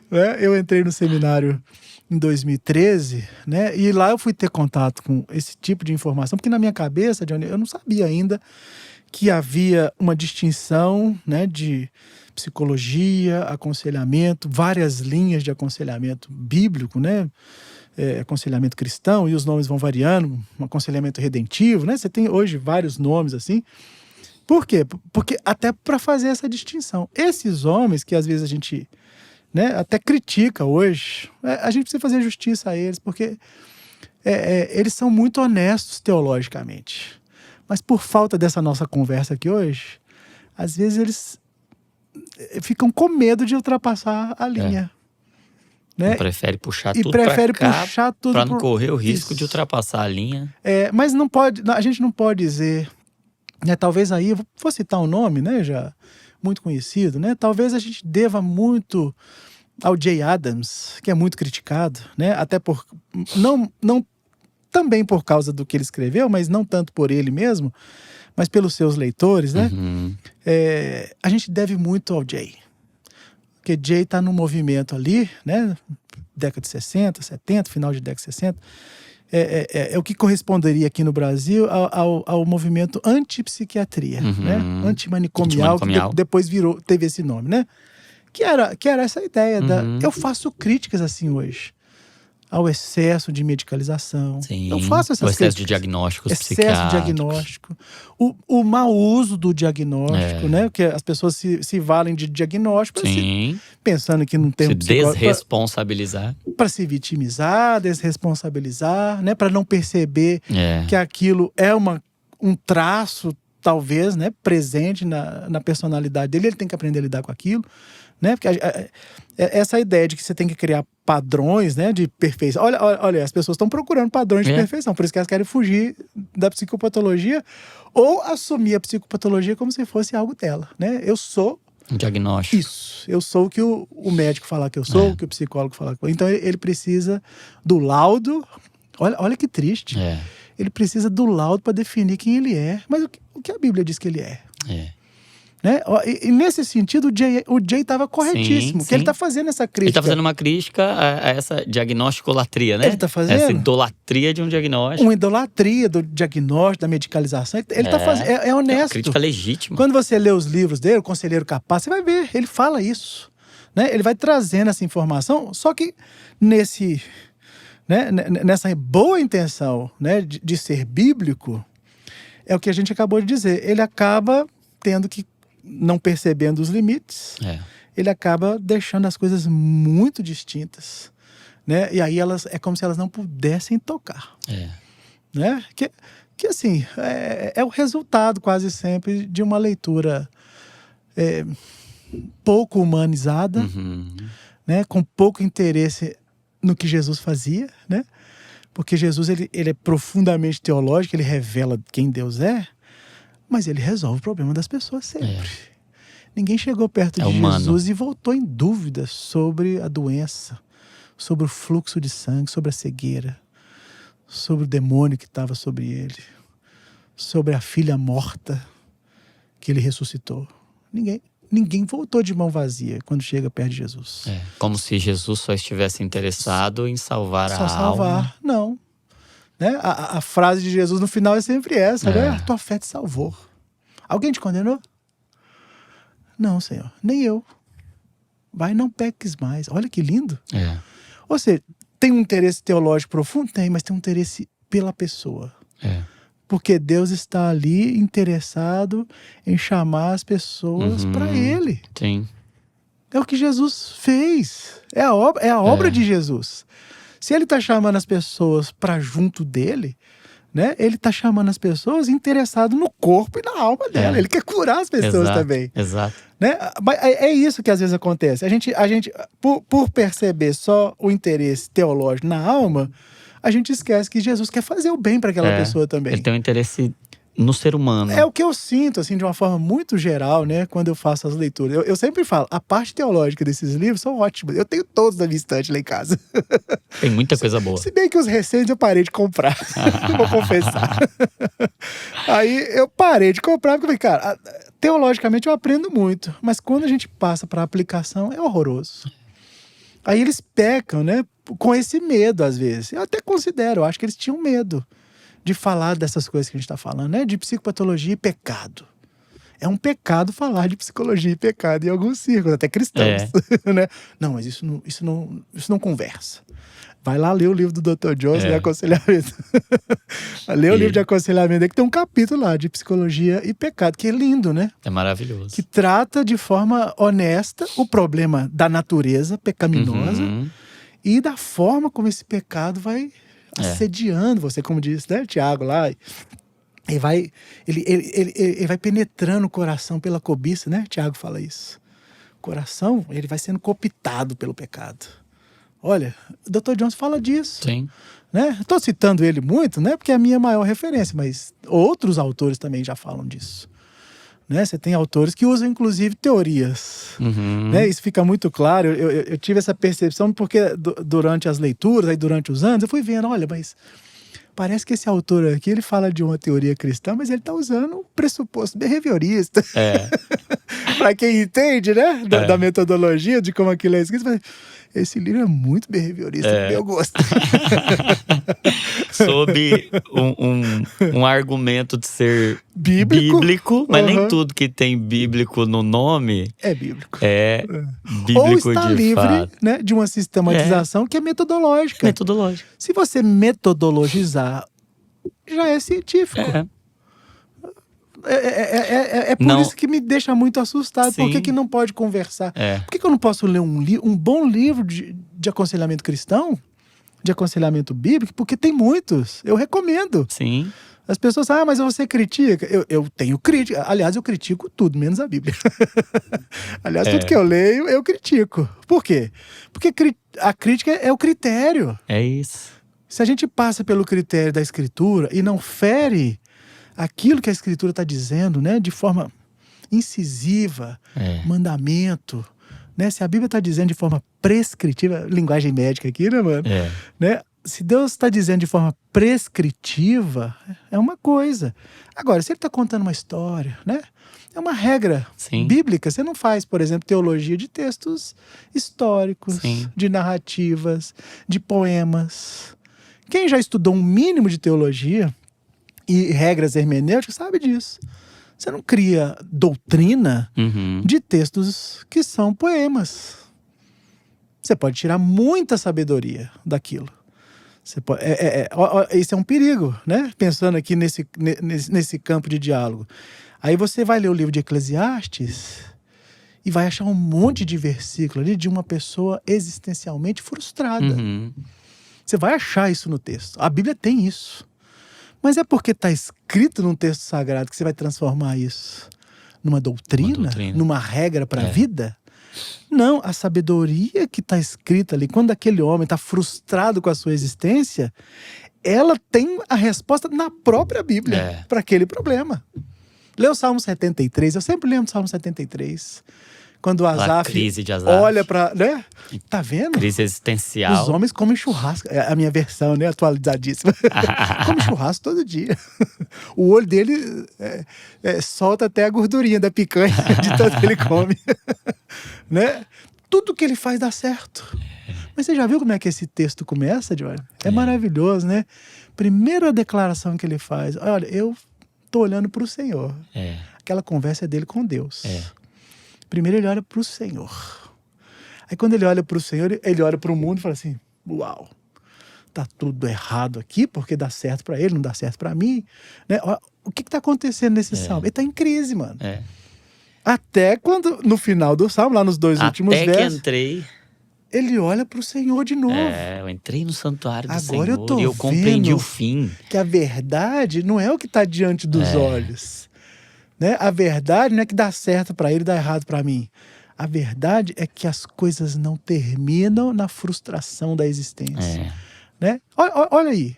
Né? Eu entrei no seminário em 2013, né? E lá eu fui ter contato com esse tipo de informação, porque na minha cabeça, Johnny, eu não sabia ainda que havia uma distinção, né, de psicologia, aconselhamento, várias linhas de aconselhamento bíblico, né? Aconselhamento cristão, e os nomes vão variando, um aconselhamento redentivo, né? Você tem hoje vários nomes assim. Por quê? Porque até para fazer essa distinção. Esses homens que às vezes a gente, né, até critica hoje, a gente precisa fazer justiça a eles, porque eles são muito honestos teologicamente. Mas por falta dessa nossa conversa aqui hoje, às vezes eles ficam com medo de ultrapassar a linha. né? Prefere puxar E tudo prefere pra cá puxar tudo pra não correr o risco Isso. de ultrapassar a linha. Mas não pode, a gente não pode dizer, né? Talvez aí, eu vou citar um nome, né? Já muito conhecido, né? Talvez a gente deva muito ao Jay Adams, que é muito criticado, né? Até por não também por causa do que ele escreveu, mas não tanto por ele mesmo, mas pelos seus leitores, né? Uhum. A gente deve muito ao Jay. Porque Jay está num movimento ali, né? Década de 60, 70, final de década de 60. É o que corresponderia aqui no Brasil ao movimento antipsiquiatria, né? Antimanicomial, que depois teve esse nome, né? Que era essa ideia eu faço críticas assim hoje ao excesso de medicalização. Sim, eu faço essas o excesso críticas. de diagnósticos Excesso de psiquiátricos. diagnóstico. O mau uso do diagnóstico, né? Porque as pessoas se valem de diagnóstico pensando que não tem se desresponsabilizar. Para se vitimizar, desresponsabilizar, né? Para não perceber que aquilo é um traço, talvez, né? Presente na personalidade dele. Ele tem que aprender a lidar com aquilo. Né? Porque essa ideia de que você tem que criar padrões, né, de perfeição. Olha, as pessoas estão procurando padrões de perfeição, por isso que elas querem fugir da psicopatologia ou assumir a psicopatologia como se fosse algo dela, né? Eu sou um diagnóstico. Isso. Eu sou o que o médico falar que eu sou, o que o psicólogo falar que eu sou. Então ele precisa do laudo. Olha que triste. Ele precisa do laudo para definir quem ele é. Mas o que a Bíblia diz que ele é? Né? E nesse sentido, o Jay estava corretíssimo. Sim. Que ele está fazendo essa crítica. Ele está fazendo uma crítica a essa diagnosticolatria, né? Ele está fazendo. Essa idolatria de um diagnóstico. Uma idolatria do diagnóstico, da medicalização. Ele está fazendo. É honesto. É uma crítica legítima. Quando você lê os livros dele, o Conselheiro Capaz, você vai ver. Ele fala isso. Né? Ele vai trazendo essa informação, só que nessa boa intenção, né, de ser bíblico, é o que a gente acabou de dizer. Ele acaba tendo que, não percebendo os limites, ele acaba deixando as coisas muito distintas, né? E aí é como se elas não pudessem tocar, né? Que assim, é o resultado quase sempre de uma leitura pouco humanizada, né? Com pouco interesse no que Jesus fazia, né? Porque Jesus ele é profundamente teológico, ele revela quem Deus é, mas ele resolve o problema das pessoas sempre. Ninguém chegou perto de Jesus e voltou em dúvida sobre a doença, sobre o fluxo de sangue, sobre a cegueira, sobre o demônio que estava sobre ele, sobre a filha morta que ele ressuscitou. Ninguém voltou de mão vazia quando chega perto de Jesus. Como se Jesus só estivesse interessado em salvar a alma. Só salvar, não. Né? A frase de Jesus no final é sempre essa, né? A tua fé te salvou. Alguém te condenou? Não, Senhor, nem eu. Vai, não peques mais. Olha que lindo. Ou seja, tem um interesse teológico profundo? Tem, mas tem um interesse pela pessoa. Porque Deus está ali interessado em chamar as pessoas para Ele. Sim. É o que Jesus fez. É a obra de Jesus. Se Ele está chamando as pessoas para junto dele, né? Ele está chamando as pessoas interessado no corpo e na alma dela. Ele quer curar as pessoas também. Exato. Né? É isso que às vezes acontece. A gente por perceber só o interesse teológico na alma, a gente esquece que Jesus quer fazer o bem para aquela pessoa também. Ele tem um interesse no ser humano. É o que eu sinto, assim, de uma forma muito geral, né? Quando eu faço as leituras. Eu sempre falo, a parte teológica desses livros são ótimas. Eu tenho todos na minha estante lá em casa. Tem muita coisa boa. Se bem que os recentes eu parei de comprar. Vou confessar. Aí eu parei de comprar, porque eu falei, cara, teologicamente eu aprendo muito. Mas quando a gente passa para aplicação, é horroroso. Aí eles pecam, né? Com esse medo, às vezes. Eu até considero, eu acho que eles tinham medo de falar dessas coisas que a gente está falando, né? De psicopatologia e pecado. É um pecado falar de psicologia e pecado em alguns círculos, até cristãos. Né? Não, mas isso não conversa. Vai lá ler o livro do Dr. Jones de aconselhamento. Lê o livro de aconselhamento, que tem um capítulo lá de psicologia e pecado, que é lindo, né? É maravilhoso. Que trata de forma honesta o problema da natureza pecaminosa e da forma como esse pecado vai assediando você, como disse, né, Tiago lá. Ele vai penetrando o coração pela cobiça, né? Tiago fala isso. O coração, ele vai sendo cooptado pelo pecado. Olha, o Dr. Jones fala disso. Sim. Né? Estou citando ele muito, né? Porque é a minha maior referência, mas outros autores também já falam disso. Né? Você tem autores que usam, inclusive, teorias. Né? Isso fica muito claro. Eu tive essa percepção porque durante as leituras, aí durante os anos, eu fui vendo, olha, mas parece que esse autor aqui, ele fala de uma teoria cristã, mas ele está usando um pressuposto behaviorista. Para quem entende, né? Da metodologia, de como aquilo é escrito, mas esse livro é muito behaviorista, pro meu gosto. Sob um argumento de ser bíblico, mas nem tudo que tem bíblico no nome é bíblico. É bíblico. Ou está de livre, fato. Né, de uma sistematização que é metodológica. Metodológica. Se você metodologizar, já é científico. É por isso que me deixa muito assustado. Sim. Por que não pode conversar? Por que eu não posso ler um bom livro de aconselhamento cristão? De aconselhamento bíblico? Porque tem muitos. Eu recomendo. Sim. As pessoas falam, mas você critica? Eu tenho crítica. Aliás, eu critico tudo, menos a Bíblia. Aliás, tudo que eu leio, eu critico. Por quê? Porque a crítica é o critério. É isso. Se a gente passa pelo critério da Escritura e não fere aquilo que a Escritura está dizendo, né, de forma incisiva, mandamento, né, se a Bíblia está dizendo de forma prescritiva, linguagem médica aqui, né, mano? Né? Se Deus está dizendo de forma prescritiva, é uma coisa. Agora, se ele está contando uma história, né? É uma regra bíblica. Você não faz, por exemplo, teologia de textos históricos, de narrativas, de poemas. Quem já estudou um mínimo de teologia e regras hermenêuticas sabe disso. Você não cria doutrina de textos que são poemas. Você pode tirar muita sabedoria daquilo. Você pode, esse é um perigo, né? Pensando aqui nesse campo de diálogo. Aí você vai ler o livro de Eclesiastes e vai achar um monte de versículo ali de uma pessoa existencialmente frustrada. Você vai achar isso no texto. A Bíblia tem isso. Mas é porque está escrito num texto sagrado que você vai transformar isso numa doutrina? Numa regra para a vida? Não, a sabedoria que está escrita ali, quando aquele homem está frustrado com a sua existência, ela tem a resposta na própria Bíblia para aquele problema. Lê o Salmo 73, eu sempre lembro do Salmo 73. Quando o Asaf olha para, né? Tá vendo? Crise existencial. Os homens comem churrasco. É a minha versão, né? Atualizadíssima. Come churrasco todo dia. O olho dele solta até a gordurinha da picanha de tanto que ele come. Né? Tudo que ele faz dá certo. Mas você já viu como é que esse texto começa, Johnny? É maravilhoso, né? Primeira declaração que ele faz. Olha, eu tô olhando para o Senhor. Aquela conversa é dele com Deus. Primeiro ele olha para o Senhor. Aí quando ele olha para o Senhor, ele olha para o mundo e fala assim, uau, tá tudo errado aqui, porque dá certo para ele, não dá certo para mim. Né? O que tá acontecendo nesse salmo? Ele tá em crise, mano. Até quando, no final do salmo, lá nos dois últimos versos... Até que entrei... Ele olha para o Senhor de novo. Eu entrei no santuário do Agora Senhor e eu compreendi o fim. Que a verdade não é o que está diante dos olhos. Né? A verdade não é que dá certo para ele e dá errado para mim. A verdade é que as coisas não terminam na frustração da existência. Né? Olha aí.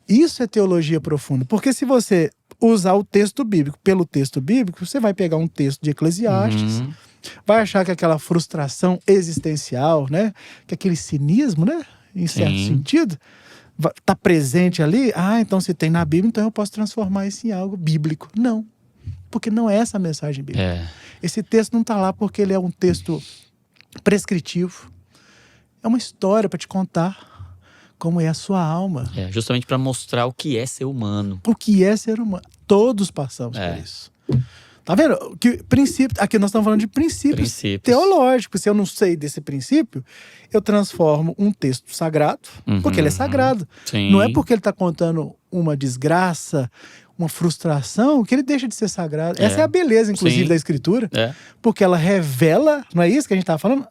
Isso é teologia profunda. Porque se você usar o texto bíblico pelo texto bíblico, você vai pegar um texto de Eclesiastes, vai achar que aquela frustração existencial, né? Que aquele cinismo, né? Em certo sentido, está presente ali. Então se tem na Bíblia, então eu posso transformar isso em algo bíblico. Não. Porque não é essa a mensagem bíblica. Esse texto não está lá porque ele é um texto prescritivo. É uma história para te contar como é a sua alma. Justamente para mostrar o que é ser humano. O que é ser humano. Todos passamos por isso. Tá vendo? Aqui nós estamos falando de princípios teológicos. Se eu não sei desse princípio, eu transformo um texto sagrado, porque ele é sagrado. Não é porque ele está contando uma desgraça, uma frustração, que ele deixa de ser sagrado. Essa é a beleza, inclusive, da Escritura. Porque ela revela, não é isso que a gente estava falando?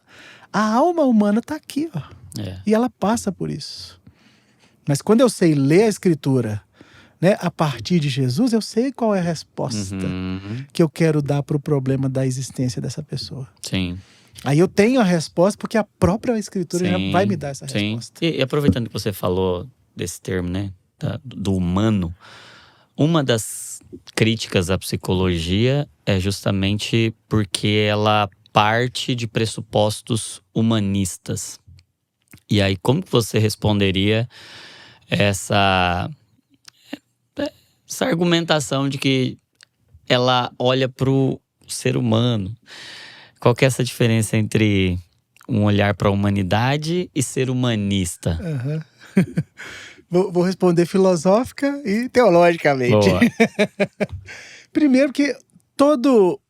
A alma humana está aqui, ó. E ela passa por isso. Mas quando eu sei ler a Escritura, né, a partir de Jesus, eu sei qual é a resposta que eu quero dar para o problema da existência dessa pessoa. Aí eu tenho a resposta porque a própria Escritura já vai me dar essa resposta. E aproveitando que você falou desse termo, né, do humano, uma das críticas à psicologia é justamente porque ela parte de pressupostos humanistas. E aí, como que você responderia essa argumentação de que ela olha para o ser humano? Qual que é essa diferença entre um olhar para a humanidade e ser humanista? Vou responder filosófica e teologicamente. Boa. Primeiro que todo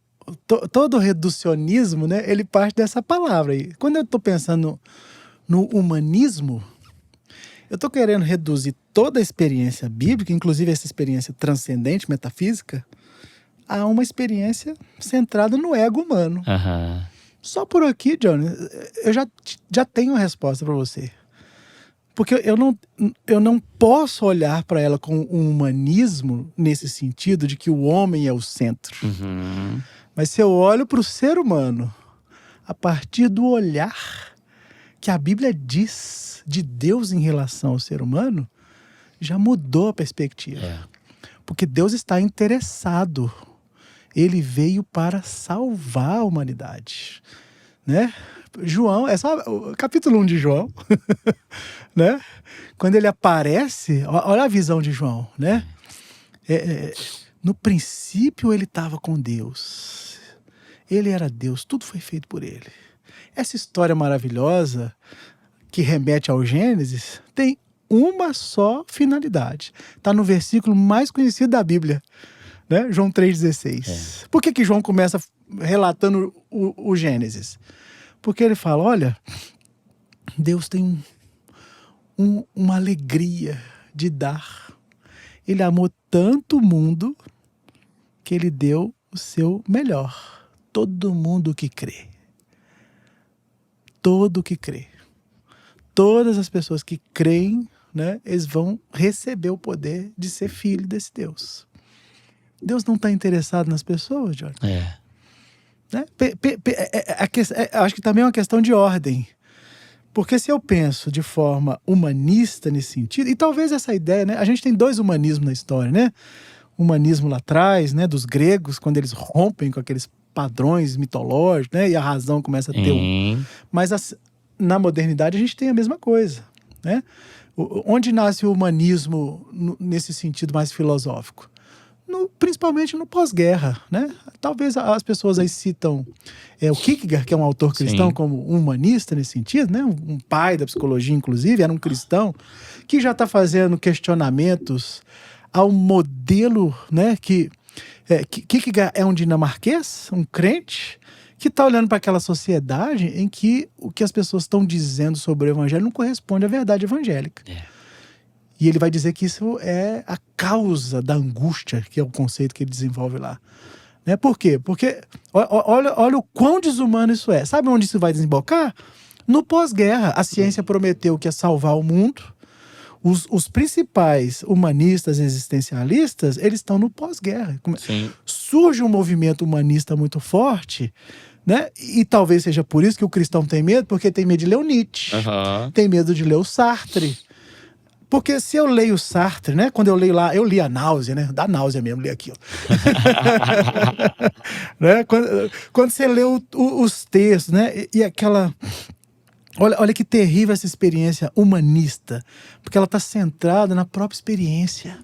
reducionismo, né, ele parte dessa palavra aí. Quando eu estou pensando no humanismo, eu estou querendo reduzir toda a experiência bíblica, inclusive essa experiência transcendente, metafísica, a uma experiência centrada no ego humano. Uhum. Só por aqui, Johnny, eu já tenho a resposta para você. Porque eu não posso olhar para ela com um humanismo nesse sentido de que o homem é o centro. Uhum. Mas se eu olho para o ser humano a partir do olhar que a Bíblia diz de Deus em relação ao ser humano, já mudou a perspectiva. Porque Deus está interessado. Ele veio para salvar a humanidade, né? João, é só o capítulo 1 de João, né? Quando ele aparece, olha a visão de João, né? No princípio ele estava com Deus. Ele era Deus, tudo foi feito por ele. Essa história maravilhosa que remete ao Gênesis tem uma só finalidade. Está no versículo mais conhecido da Bíblia, né? João 3,16. Por que João começa relatando o Gênesis? Porque ele fala, olha, Deus tem uma alegria de dar. Ele amou tanto o mundo que ele deu o seu melhor. Todo mundo que crê. Todo que crê. Todas as pessoas que creem, né, eles vão receber o poder de ser filho desse Deus. Deus não está interessado nas pessoas, Jorge. Né? Acho que também é uma questão de ordem. Porque se eu penso de forma humanista nesse sentido, e talvez essa ideia, né? A gente tem dois humanismos na história, né? O humanismo lá atrás, né? Dos gregos, quando eles rompem com aqueles padrões mitológicos, né? E a razão começa a ter Mas na modernidade a gente tem a mesma coisa, né? Onde nasce o humanismo nesse sentido mais filosófico? Principalmente no pós-guerra, né? Talvez as pessoas aí citam o Kierkegaard, que é um autor cristão, como um humanista nesse sentido, né? Um pai da psicologia, inclusive, era um cristão que já está fazendo questionamentos ao modelo, né? Kierkegaard é um dinamarquês, um crente, que está olhando para aquela sociedade em que o que as pessoas estão dizendo sobre o evangelho não corresponde à verdade evangélica. E ele vai dizer que isso é a causa da angústia, que é o conceito que ele desenvolve lá. Né? Por quê? Porque olha o quão desumano isso é. Sabe onde isso vai desembocar? No pós-guerra. A ciência prometeu que ia salvar o mundo. Os principais humanistas existencialistas, eles estão no pós-guerra. Surge um movimento humanista muito forte, né? E talvez seja por isso que o cristão tem medo, porque tem medo de ler o Nietzsche, tem medo de ler o Sartre. Porque se eu leio Sartre, né? Quando eu leio lá, eu li a náusea, né? Dá náusea mesmo ler aquilo. Né? Quando você lê os textos, né? E aquela... Olha que terrível essa experiência humanista. Porque ela está centrada na própria experiência.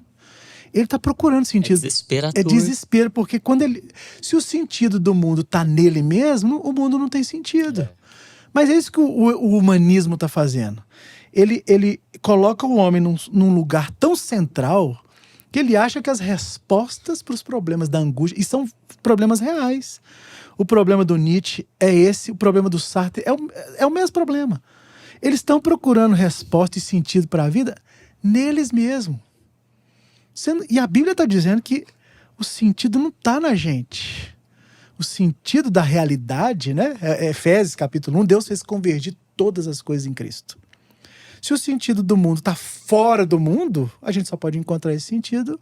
Ele está procurando sentido. É desesperador. É desespero, porque se o sentido do mundo está nele mesmo, o mundo não tem sentido. Mas é isso que o humanismo está fazendo. Ele coloca o homem num lugar tão central que ele acha que as respostas para os problemas da angústia, e são problemas reais. O problema do Nietzsche é esse, o problema do Sartre é o mesmo problema. Eles estão procurando resposta e sentido para a vida neles mesmos. E a Bíblia está dizendo que o sentido não está na gente. O sentido da realidade, né? Efésios capítulo 1, Deus fez convergir todas as coisas em Cristo. Se o sentido do mundo está fora do mundo, a gente só pode encontrar esse sentido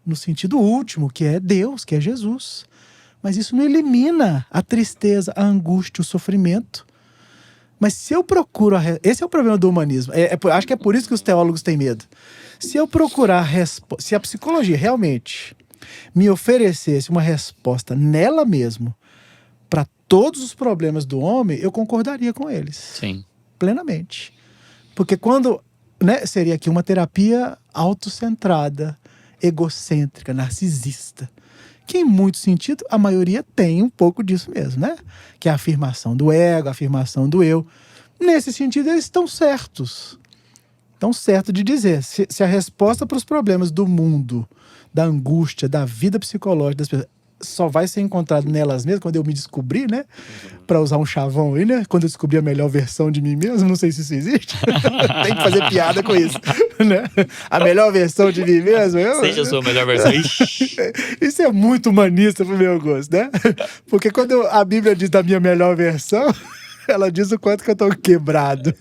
no sentido último, que é Deus, que é Jesus. Mas isso não elimina a tristeza, a angústia, o sofrimento. Mas se eu procuro... Esse é o problema do humanismo. Acho que é por isso que os teólogos têm medo. Se eu procurar... Se a psicologia realmente me oferecesse uma resposta nela mesmo para todos os problemas do homem, eu concordaria com eles. Sim. Plenamente. Porque quando... Né, seria aqui uma terapia autocentrada, egocêntrica, narcisista. Que em muito sentido, a maioria tem um pouco disso mesmo, né? Que é a afirmação do ego, a afirmação do eu. Nesse sentido, eles estão certos. Estão certos de dizer, se a resposta para os problemas do mundo, da angústia, da vida psicológica das pessoas, só vai ser encontrado nelas mesmas, quando eu me descobrir, né? Para usar um chavão aí, né? Quando eu descobrir a melhor versão de mim mesmo, não sei se isso existe. Tem que fazer piada com isso, né? A melhor versão de mim mesmo. Seja a sua melhor versão. Isso é muito humanista pro meu gosto, né? Porque quando a Bíblia diz da minha melhor versão, ela diz o quanto que eu tô quebrado.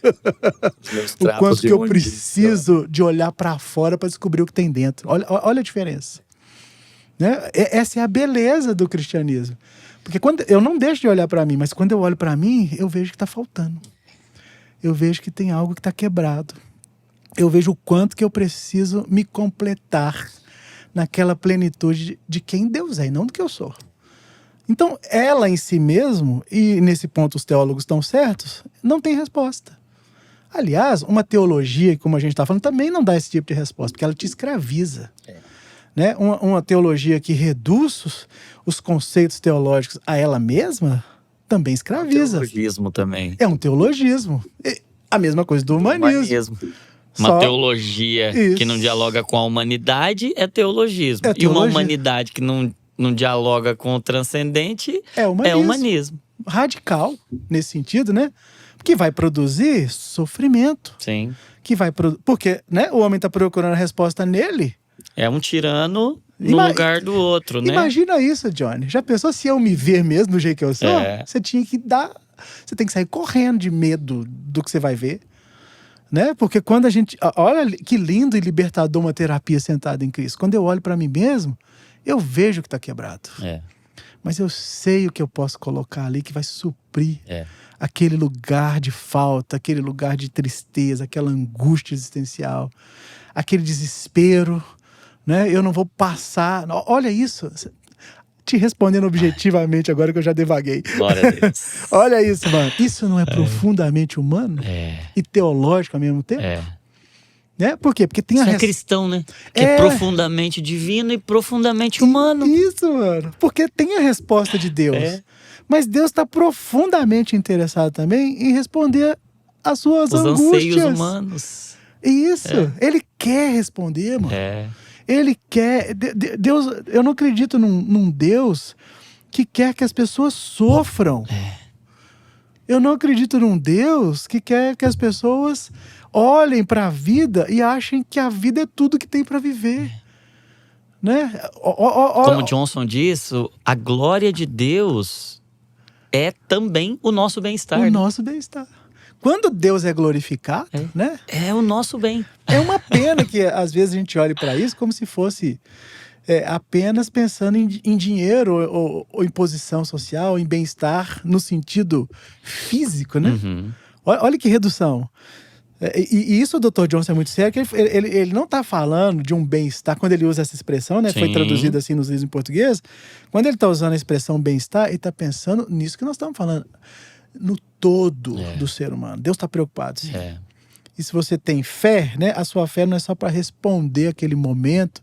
O quanto que eu preciso de olhar para fora para descobrir o que tem dentro. Olha a diferença. Né? Essa é a beleza do cristianismo. Porque quando eu não deixo de olhar para mim, mas quando eu olho para mim, eu vejo que está faltando. Eu vejo que tem algo que está quebrado. Eu vejo o quanto que eu preciso me completar naquela plenitude de quem Deus é e não do que eu sou. Então, ela em si mesmo, e nesse ponto os teólogos estão certos, não tem resposta. Aliás, uma teologia, como a gente está falando, também não dá esse tipo de resposta, porque ela te escraviza. Né? Uma teologia que reduz os conceitos teológicos a ela mesma também escraviza. É um teologismo também. É um teologismo. A mesma coisa do humanismo. Uma teologia que não dialoga com a humanidade é teologismo. E uma humanidade que não dialoga com o transcendente é humanismo. Radical, nesse sentido, né? Que vai produzir sofrimento. Sim. Porque, né, o homem está procurando a resposta nele. É um tirano no lugar do outro, né? Imagina isso, Johnny. Já pensou se eu me ver mesmo do jeito que eu sou? Você tinha que você tem que sair correndo de medo do que você vai ver. Né? Porque quando a gente... Olha que lindo e libertador uma terapia sentada em Cristo. Quando eu olho para mim mesmo, eu vejo que está quebrado. Mas eu sei o que eu posso colocar ali que vai suprir aquele lugar de falta, aquele lugar de tristeza, aquela angústia existencial, aquele desespero, né? Eu não vou passar... Olha isso. Te respondendo objetivamente agora que eu já devaguei. Glória a Deus. Olha isso, mano. Isso não é profundamente humano? E teológico ao mesmo tempo? Né? Por quê? Porque tem Isso é cristão, né? Que é profundamente divino e profundamente humano. Isso, mano. Porque tem a resposta de Deus. Mas Deus está profundamente interessado também em responder às suas angústias. Os anseios humanos. Isso. Ele quer responder, mano. Ele quer... Deus, eu não acredito num Deus que quer que as pessoas sofram. Eu não acredito num Deus que quer que as pessoas olhem para a vida e achem que a vida é tudo que tem para viver. Né? Como Johnson diz, a glória de Deus é também o nosso bem-estar. O nosso bem-estar. Quando Deus é glorificado, né? É o nosso bem. É uma pena que às vezes a gente olhe para isso como se fosse apenas pensando em dinheiro ou em posição social, em bem-estar no sentido físico, né? Olha que redução. E isso o Dr. Johnson é muito sério, que ele não está falando de um bem-estar, quando ele usa essa expressão, né? Foi traduzida assim nos livros em português. Quando ele está usando a expressão bem-estar, ele está pensando nisso que nós estamos falando. No todo do ser humano. Deus está preocupado, sim. E se você tem fé, né? A sua fé não é só para responder aquele momento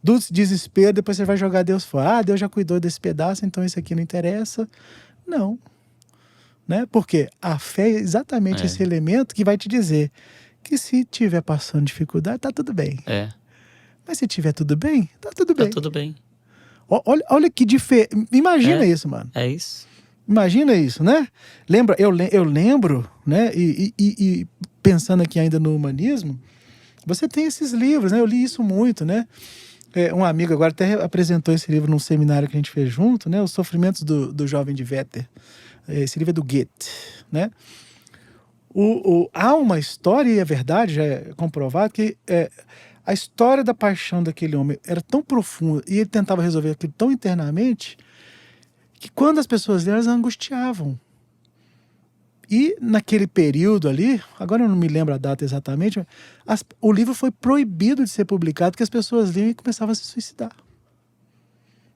do desespero, depois você vai jogar Deus fora. Deus já cuidou desse pedaço, então isso aqui não interessa. Não. Né? Porque a fé é exatamente esse elemento que vai te dizer que se estiver passando dificuldade, tá tudo bem. Mas se tiver tudo bem, tá tudo bem. Tá tudo bem. Olha que diferença. Imagina isso, mano. É isso. Imagina isso, né? Eu lembro, né? E pensando aqui ainda no humanismo, você tem esses livros, né? Eu li isso muito, né? Um amigo agora até apresentou esse livro num seminário que a gente fez junto, né? Os Sofrimentos do Jovem de Werther. Esse livro é do Goethe, né? Há uma história, e é verdade, já é comprovado, que a história da paixão daquele homem era tão profunda e ele tentava resolver aquilo tão internamente que quando as pessoas liam, elas angustiavam. E naquele período ali, agora eu não me lembro a data exatamente, o livro foi proibido de ser publicado porque as pessoas liam e começavam a se suicidar.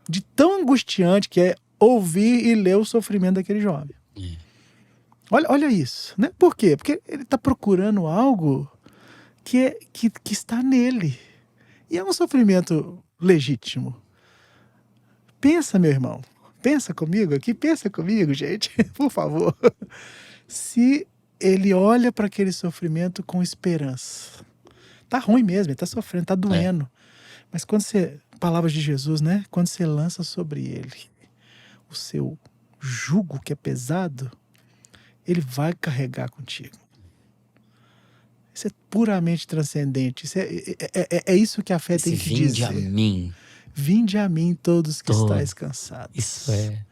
De tão angustiante que é ouvir e ler o sofrimento daquele jovem. Olha isso, né? Por quê? Porque ele está procurando algo que está nele. E é um sofrimento legítimo. Pensa, meu irmão. Pensa comigo aqui. Pensa comigo, gente. Por favor. Se ele olha para aquele sofrimento com esperança. Tá ruim mesmo, ele tá sofrendo, tá doendo. Mas quando palavras de Jesus, né? Quando você lança sobre ele o seu jugo que é pesado, ele vai carregar contigo. Isso é puramente transcendente. Isso é isso que a fé tem que dizer. Vinde a mim. Vinde a mim todos que estáis cansados. Isso é.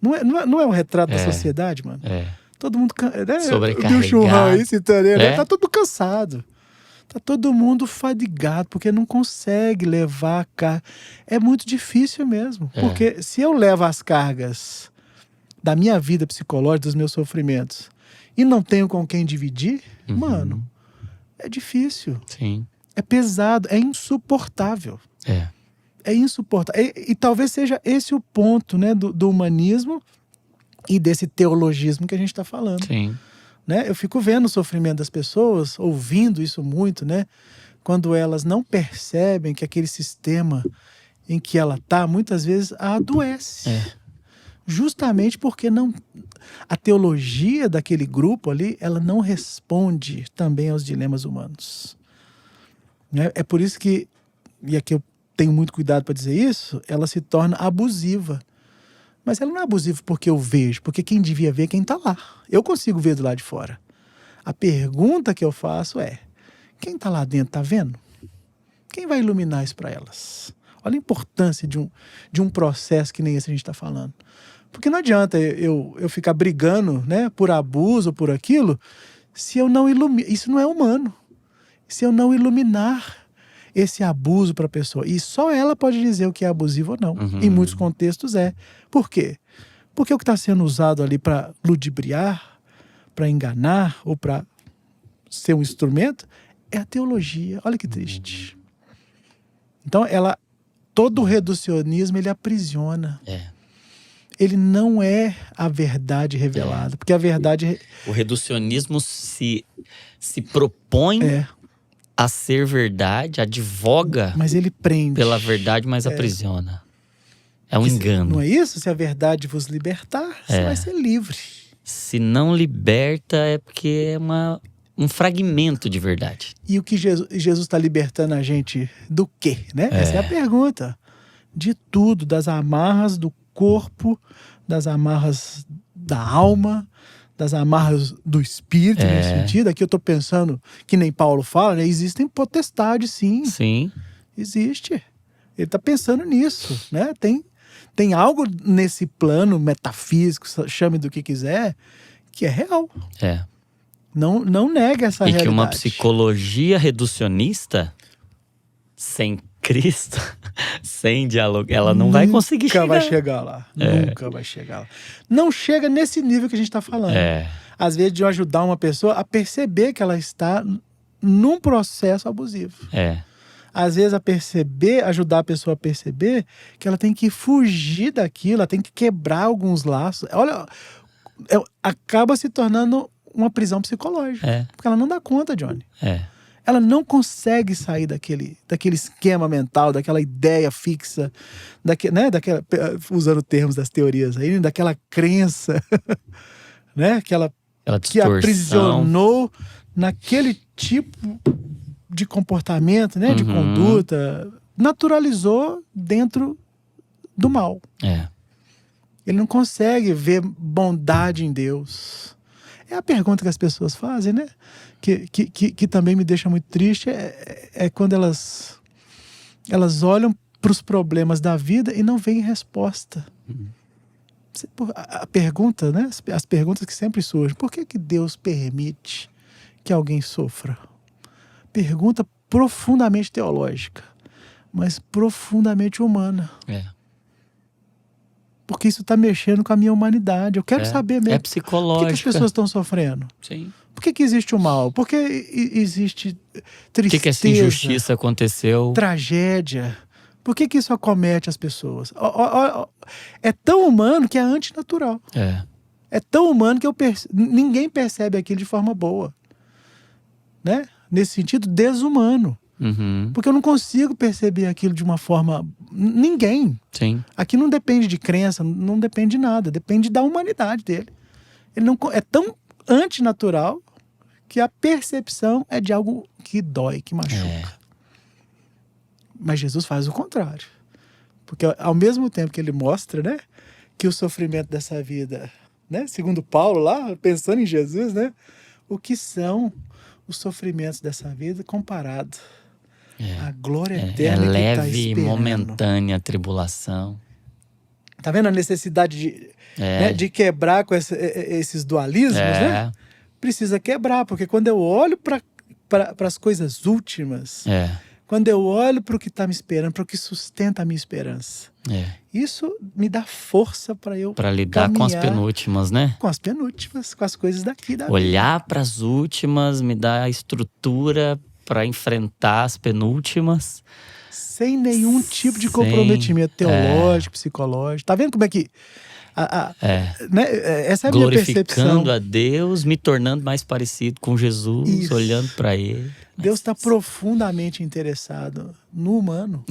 Não é um retrato da sociedade, mano? Todo mundo... Né? Sobrecarregado. Aí, citando, né? Tá todo mundo cansado. Tá todo mundo fadigado, porque não consegue levar a carga. É muito difícil mesmo. Porque se eu levo as cargas da minha vida psicológica, dos meus sofrimentos, e não tenho com quem dividir, mano, é difícil. Sim. É pesado, é insuportável. É insuportável. E talvez seja esse o ponto, né, do humanismo e desse teologismo que a gente está falando. Sim. Né? Eu fico vendo o sofrimento das pessoas, ouvindo isso muito, né? Quando elas não percebem que aquele sistema em que ela está, muitas vezes a adoece. Justamente porque a teologia daquele grupo ali, ela não responde também aos dilemas humanos. Né? É por isso que, e aqui eu tenho muito cuidado para dizer isso, ela se torna abusiva. Mas ela não é abusiva porque eu vejo, porque quem devia ver é quem está lá. Eu consigo ver do lado de fora. A pergunta que eu faço é, quem está lá dentro está vendo? Quem vai iluminar isso para elas? Olha a importância de um processo que nem esse a gente está falando. Porque não adianta eu ficar brigando, né, por abuso ou por aquilo, se eu não ilumino. Isso não é humano. Se eu não iluminar esse abuso para a pessoa. E só ela pode dizer o que é abusivo ou não. Em muitos contextos é. Por quê? Porque o que está sendo usado ali para ludibriar, para enganar ou para ser um instrumento é a teologia. Olha que triste. Então, todo o reducionismo ele aprisiona. Ele não é a verdade revelada. Porque a verdade... O reducionismo se propõe a ser verdade, advoga, mas ele prende pela verdade, mas aprisiona. É um engano. Não é isso? Se a verdade vos libertar, você vai ser livre. Se não liberta, é porque é um fragmento de verdade. E o que Jesus está libertando a gente do quê? Né? Essa é a pergunta. De tudo, das amarras do corpo, das amarras da alma, das amarras do espírito, nesse sentido. Aqui eu estou pensando, que nem Paulo fala, né? Existem potestades, sim. Sim. Existe. Ele está pensando nisso, né? Tem algo nesse plano metafísico, chame do que quiser, que é real. Não nega essa realidade. E que uma psicologia reducionista, sem Cristo, sem diálogo, ela não vai conseguir chegar. Nunca vai chegar lá. Nunca vai chegar lá. Não chega nesse nível que a gente está falando. Às vezes de ajudar uma pessoa a perceber que ela está num processo abusivo. Às vezes ajudar a pessoa a perceber que ela tem que fugir daquilo, ela tem que quebrar alguns laços. Olha, acaba se tornando uma prisão psicológica. Porque ela não dá conta, Johnny. Ela não consegue sair daquele esquema mental, daquela ideia fixa, usando termos das teorias aí, daquela crença, né? Que aprisionou naquele tipo de comportamento, né? De conduta, naturalizou dentro do mal. Ele não consegue ver bondade em Deus. É a pergunta que as pessoas fazem, né? Que também me deixa muito triste, é quando elas olham para os problemas da vida e não veem resposta. A pergunta, né? As perguntas que sempre surgem. Por que Deus permite que alguém sofra? Pergunta profundamente teológica, mas profundamente humana. porque isso está mexendo com a minha humanidade. Eu quero saber mesmo. É Por psicológico. que as pessoas estão sofrendo? Sim. Por que existe o mal? Por que existe tristeza? Por que essa injustiça aconteceu? Tragédia. Por que isso acomete as pessoas? É tão humano que é antinatural. É tão humano que ninguém percebe aquilo de forma boa. Né? Nesse sentido, desumano. Uhum. Porque eu não consigo perceber aquilo de uma forma... Ninguém. Sim. Aqui não depende de crença, não depende de nada. Depende da humanidade dele. Ele não é tão antinatural que a percepção é de algo que dói, que machuca. Mas Jesus faz o contrário. Porque ao mesmo tempo que ele mostra, né, que o sofrimento dessa vida, né, segundo Paulo lá, pensando em Jesus, né, o que são os sofrimentos dessa vida comparado à glória eterna que está leve e esperando. momentânea tribulação. Tá vendo a necessidade de quebrar com esses dualismos, né? Precisa quebrar, porque quando eu olho para as coisas últimas, quando eu olho para o que está me esperando, para o que sustenta a minha esperança, isso me dá força para eu lidar com as penúltimas, né? Com as penúltimas, com as coisas daqui da Olhar para as últimas me dá a estrutura para enfrentar as penúltimas. Sem nenhum tipo de comprometimento teológico, psicológico. Tá vendo como é que... né? Essa é a minha percepção. Glorificando a Deus, me tornando mais parecido com Jesus, olhando para Ele. Deus está profundamente interessado no humano.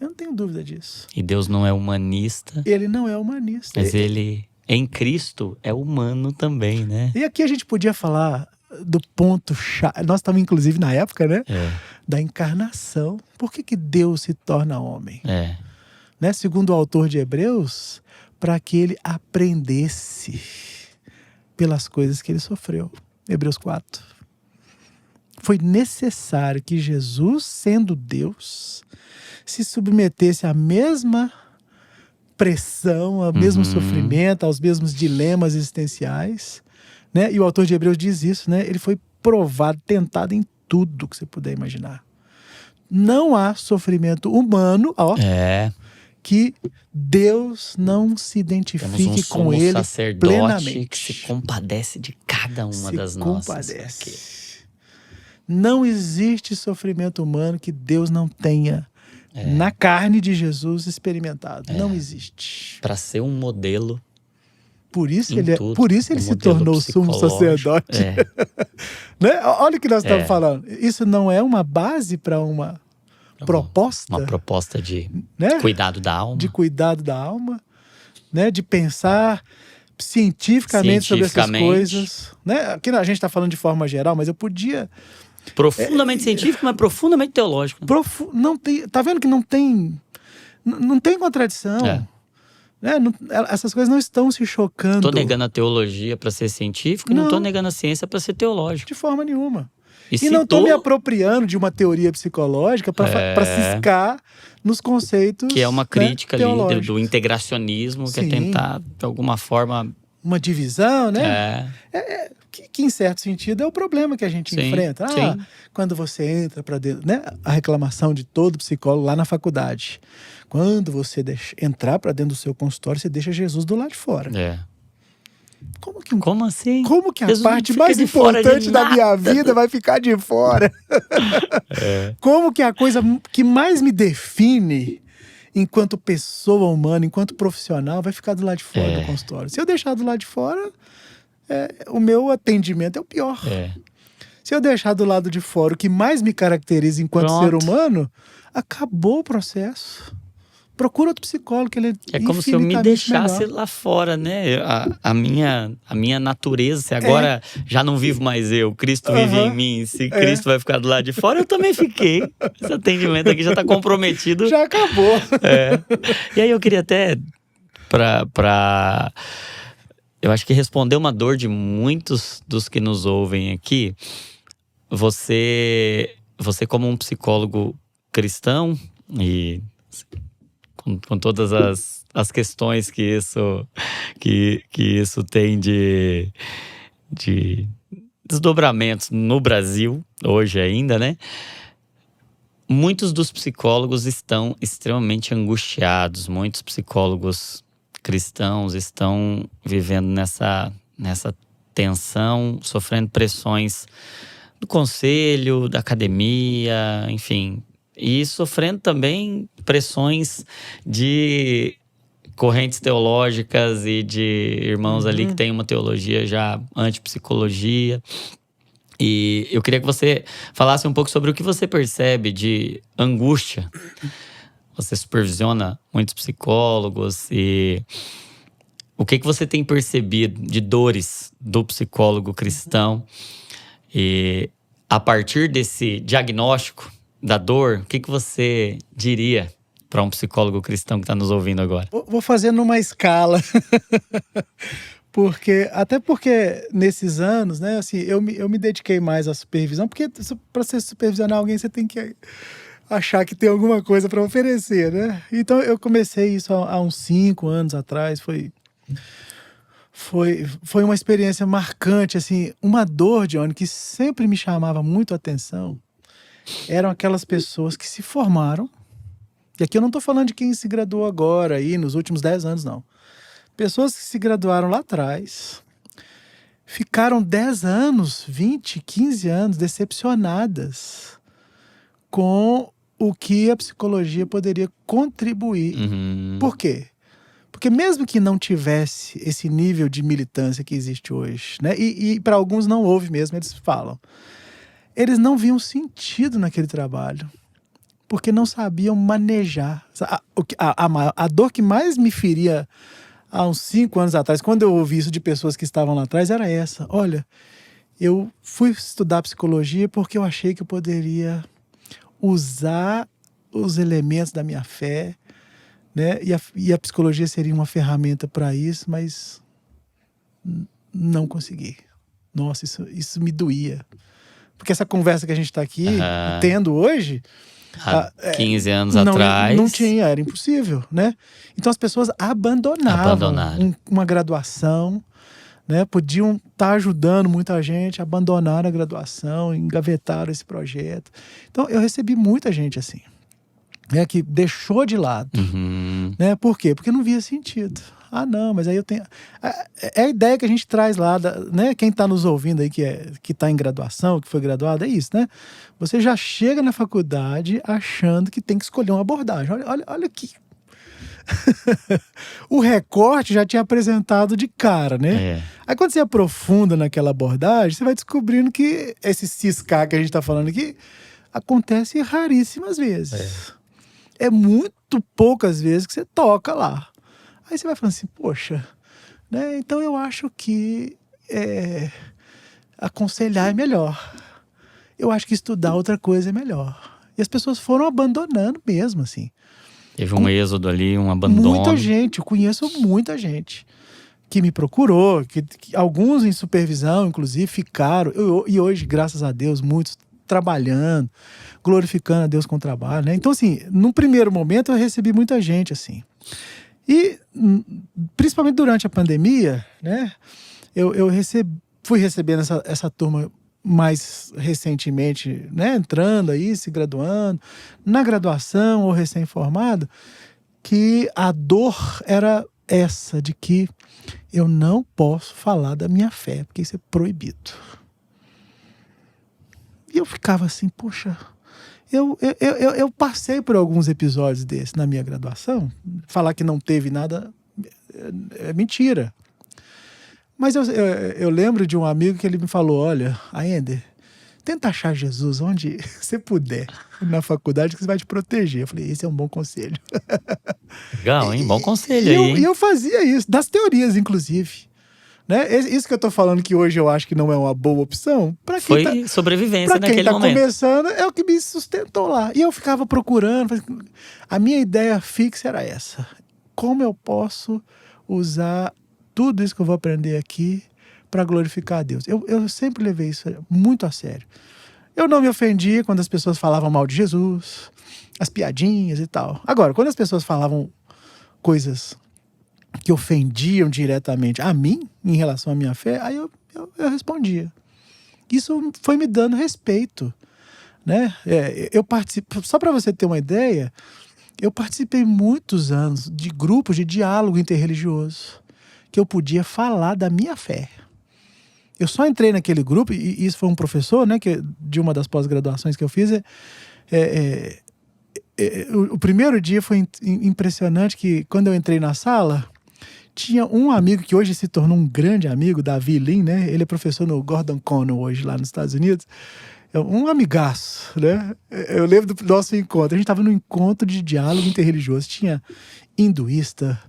Eu não tenho dúvida disso. E Deus não é humanista. Ele não é humanista. Mas Ele, em Cristo, é humano também, né? E aqui a gente podia falar do ponto-chave. Nós estamos, inclusive, na época, né? Da encarnação. Por que Deus se torna homem? Né? Segundo o autor de Hebreus, para que ele aprendesse pelas coisas que ele sofreu. Hebreus 4. Foi necessário que Jesus, sendo Deus, se submetesse à mesma pressão, ao mesmo sofrimento, aos mesmos dilemas existenciais, né? E o autor de Hebreus diz isso, né? Ele foi provado, tentado em tudo que você puder imaginar. Não há sofrimento humano, que Deus não se identifique com ele plenamente. Que se compadece de cada uma das nossas. Não existe sofrimento humano que Deus não tenha na carne de Jesus experimentado. Não existe. Para ser um modelo. Por isso ele se tornou sumo sacerdote. Né? Olha o que nós estamos falando. Isso não é uma base para uma proposta. Uma proposta de cuidado da alma. De cuidado da alma. Né? De pensar cientificamente sobre essas coisas. Né? Aqui a gente está falando de forma geral, mas eu podia... Profundamente científico, mas profundamente teológico. Não tem, tá vendo que não tem contradição. Né? Essas coisas não estão se chocando. Estou negando a teologia para ser científico e não estou negando a ciência para ser teológico. De forma nenhuma. E não estou me apropriando de uma teoria psicológica para ciscar nos conceitos que é uma crítica ali do integracionismo, que é tentar, de alguma forma... Uma divisão, né? Que em certo sentido é o problema que a gente enfrenta. Quando você entra para dentro, né? A reclamação de todo psicólogo lá na faculdade. Quando você entrar para dentro do seu consultório, você deixa Jesus do lado de fora. Como assim? Como que a parte mais importante da minha vida vai ficar de fora? Como que a coisa que mais me define enquanto pessoa humana, enquanto profissional, vai ficar do lado de fora do consultório? Se eu deixar do lado de fora, o meu atendimento é o pior. Se eu deixar do lado de fora o que mais me caracteriza enquanto ser humano, acabou o processo. Procura outro psicólogo, que ele é como se eu me deixasse melhor lá fora, né? A minha natureza, se agora já não vivo mais eu, Cristo vive em mim, se Cristo vai ficar do lado de fora, eu também fiquei. Esse atendimento aqui já está comprometido. Já acabou. E aí eu queria até, eu acho que responder uma dor de muitos dos que nos ouvem aqui, você como um psicólogo cristão e... Com todas as questões que isso tem de desdobramentos no Brasil, hoje ainda, né? Muitos dos psicólogos estão extremamente angustiados. Muitos psicólogos cristãos estão vivendo nessa tensão, sofrendo pressões do conselho, da academia, enfim. E sofrendo também pressões de correntes teológicas e de irmãos ali que têm uma teologia já antipsicologia. E eu queria que você falasse um pouco sobre o que você percebe de angústia. Você supervisiona muitos psicólogos e o que você tem percebido de dores do psicólogo cristão? E a partir desse diagnóstico da dor, o que você diria para um psicólogo cristão que está nos ouvindo agora? Vou fazer numa escala. Até porque nesses anos, né, assim, eu me dediquei mais à supervisão, porque para você supervisionar alguém, você tem que achar que tem alguma coisa para oferecer, né? Então eu comecei isso há uns 5 anos atrás, foi uma experiência marcante, assim, uma dor, Johnny, que sempre me chamava muito a atenção, eram aquelas pessoas que se formaram, e aqui eu não estou falando de quem se graduou agora, aí, nos últimos 10 anos, não. Pessoas que se graduaram lá atrás, ficaram 10 anos, 20, 15 anos decepcionadas com o que a psicologia poderia contribuir. Por quê? Porque mesmo que não tivesse esse nível de militância que existe hoje, né? E para alguns não houve mesmo, eles falam. Eles não viam sentido naquele trabalho, porque não sabiam manejar. A dor que mais me feria há uns 5 anos atrás, quando eu ouvi isso de pessoas que estavam lá atrás, era essa. Olha, eu fui estudar psicologia porque eu achei que eu poderia usar os elementos da minha fé, né? E a psicologia seria uma ferramenta para isso, mas não consegui. Nossa, isso me doía. Porque essa conversa que a gente está aqui tendo hoje, há 15 anos atrás, não tinha, era impossível, né? Então as pessoas abandonaram uma graduação, né? Podiam estar ajudando muita gente, abandonaram a graduação, engavetaram esse projeto. Então eu recebi muita gente assim, né, que deixou de lado, né? Por quê? Porque não via sentido. Ah, não, mas aí eu tenho... É a ideia que a gente traz lá, né? Quem está nos ouvindo aí, que está em graduação, que foi graduado, é isso, né? Você já chega na faculdade achando que tem que escolher uma abordagem. Olha aqui. O recorte já tinha apresentado de cara, né? Aí quando você aprofunda naquela abordagem, você vai descobrindo que esse ciscar que a gente está falando aqui acontece raríssimas vezes. É muito poucas vezes que você toca lá. Aí você vai falando assim, poxa, né? Então eu acho que aconselhar é melhor. Eu acho que estudar outra coisa é melhor. E as pessoas foram abandonando mesmo, assim. Teve um êxodo ali, um abandono. Muita gente, eu conheço muita gente que me procurou, que alguns em supervisão, inclusive, ficaram. E hoje, graças a Deus, muitos trabalhando, glorificando a Deus com o trabalho, né? Então, assim, num primeiro momento eu recebi muita gente, assim. E, principalmente durante a pandemia, né? Eu fui recebendo essa turma mais recentemente, né? Entrando aí, se graduando, na graduação ou recém-formado, que a dor era essa, de que eu não posso falar da minha fé, porque isso é proibido. E eu ficava assim, poxa, eu passei por alguns episódios desses na minha graduação. Falar que não teve nada é mentira. Mas eu lembro de um amigo que ele me falou, olha, Aender, tenta achar Jesus onde você puder na faculdade, que você vai te proteger. Eu falei, esse é um bom conselho. Legal, hein? Bom conselho aí, hein? E eu fazia isso, das teorias, inclusive. Né? Isso que eu tô falando que hoje eu acho que não é uma boa opção. Foi sobrevivência naquele momento. Pra quem tá começando, é o que me sustentou lá. E eu ficava procurando. A minha ideia fixa era essa. Como eu posso usar tudo isso que eu vou aprender aqui para glorificar a Deus? Eu sempre levei isso muito a sério. Eu não me ofendia quando as pessoas falavam mal de Jesus, as piadinhas e tal. Agora, quando as pessoas falavam coisas que ofendiam diretamente a mim, em relação à minha fé, aí eu respondia. Isso foi me dando respeito, né? Eu participo, só para você ter uma ideia, eu participei muitos anos de grupos de diálogo interreligioso, que eu podia falar da minha fé. Eu só entrei naquele grupo, e isso foi um professor, né, de uma das pós-graduações que eu fiz. O primeiro dia foi impressionante, que quando eu entrei na sala, tinha um amigo que hoje se tornou um grande amigo, Davi Lin, né? Ele é professor no Gordon Conwell hoje, lá nos Estados Unidos. É um amigaço, né? Eu lembro do nosso encontro. A gente estava num encontro de diálogo interreligioso. Tinha hinduísta,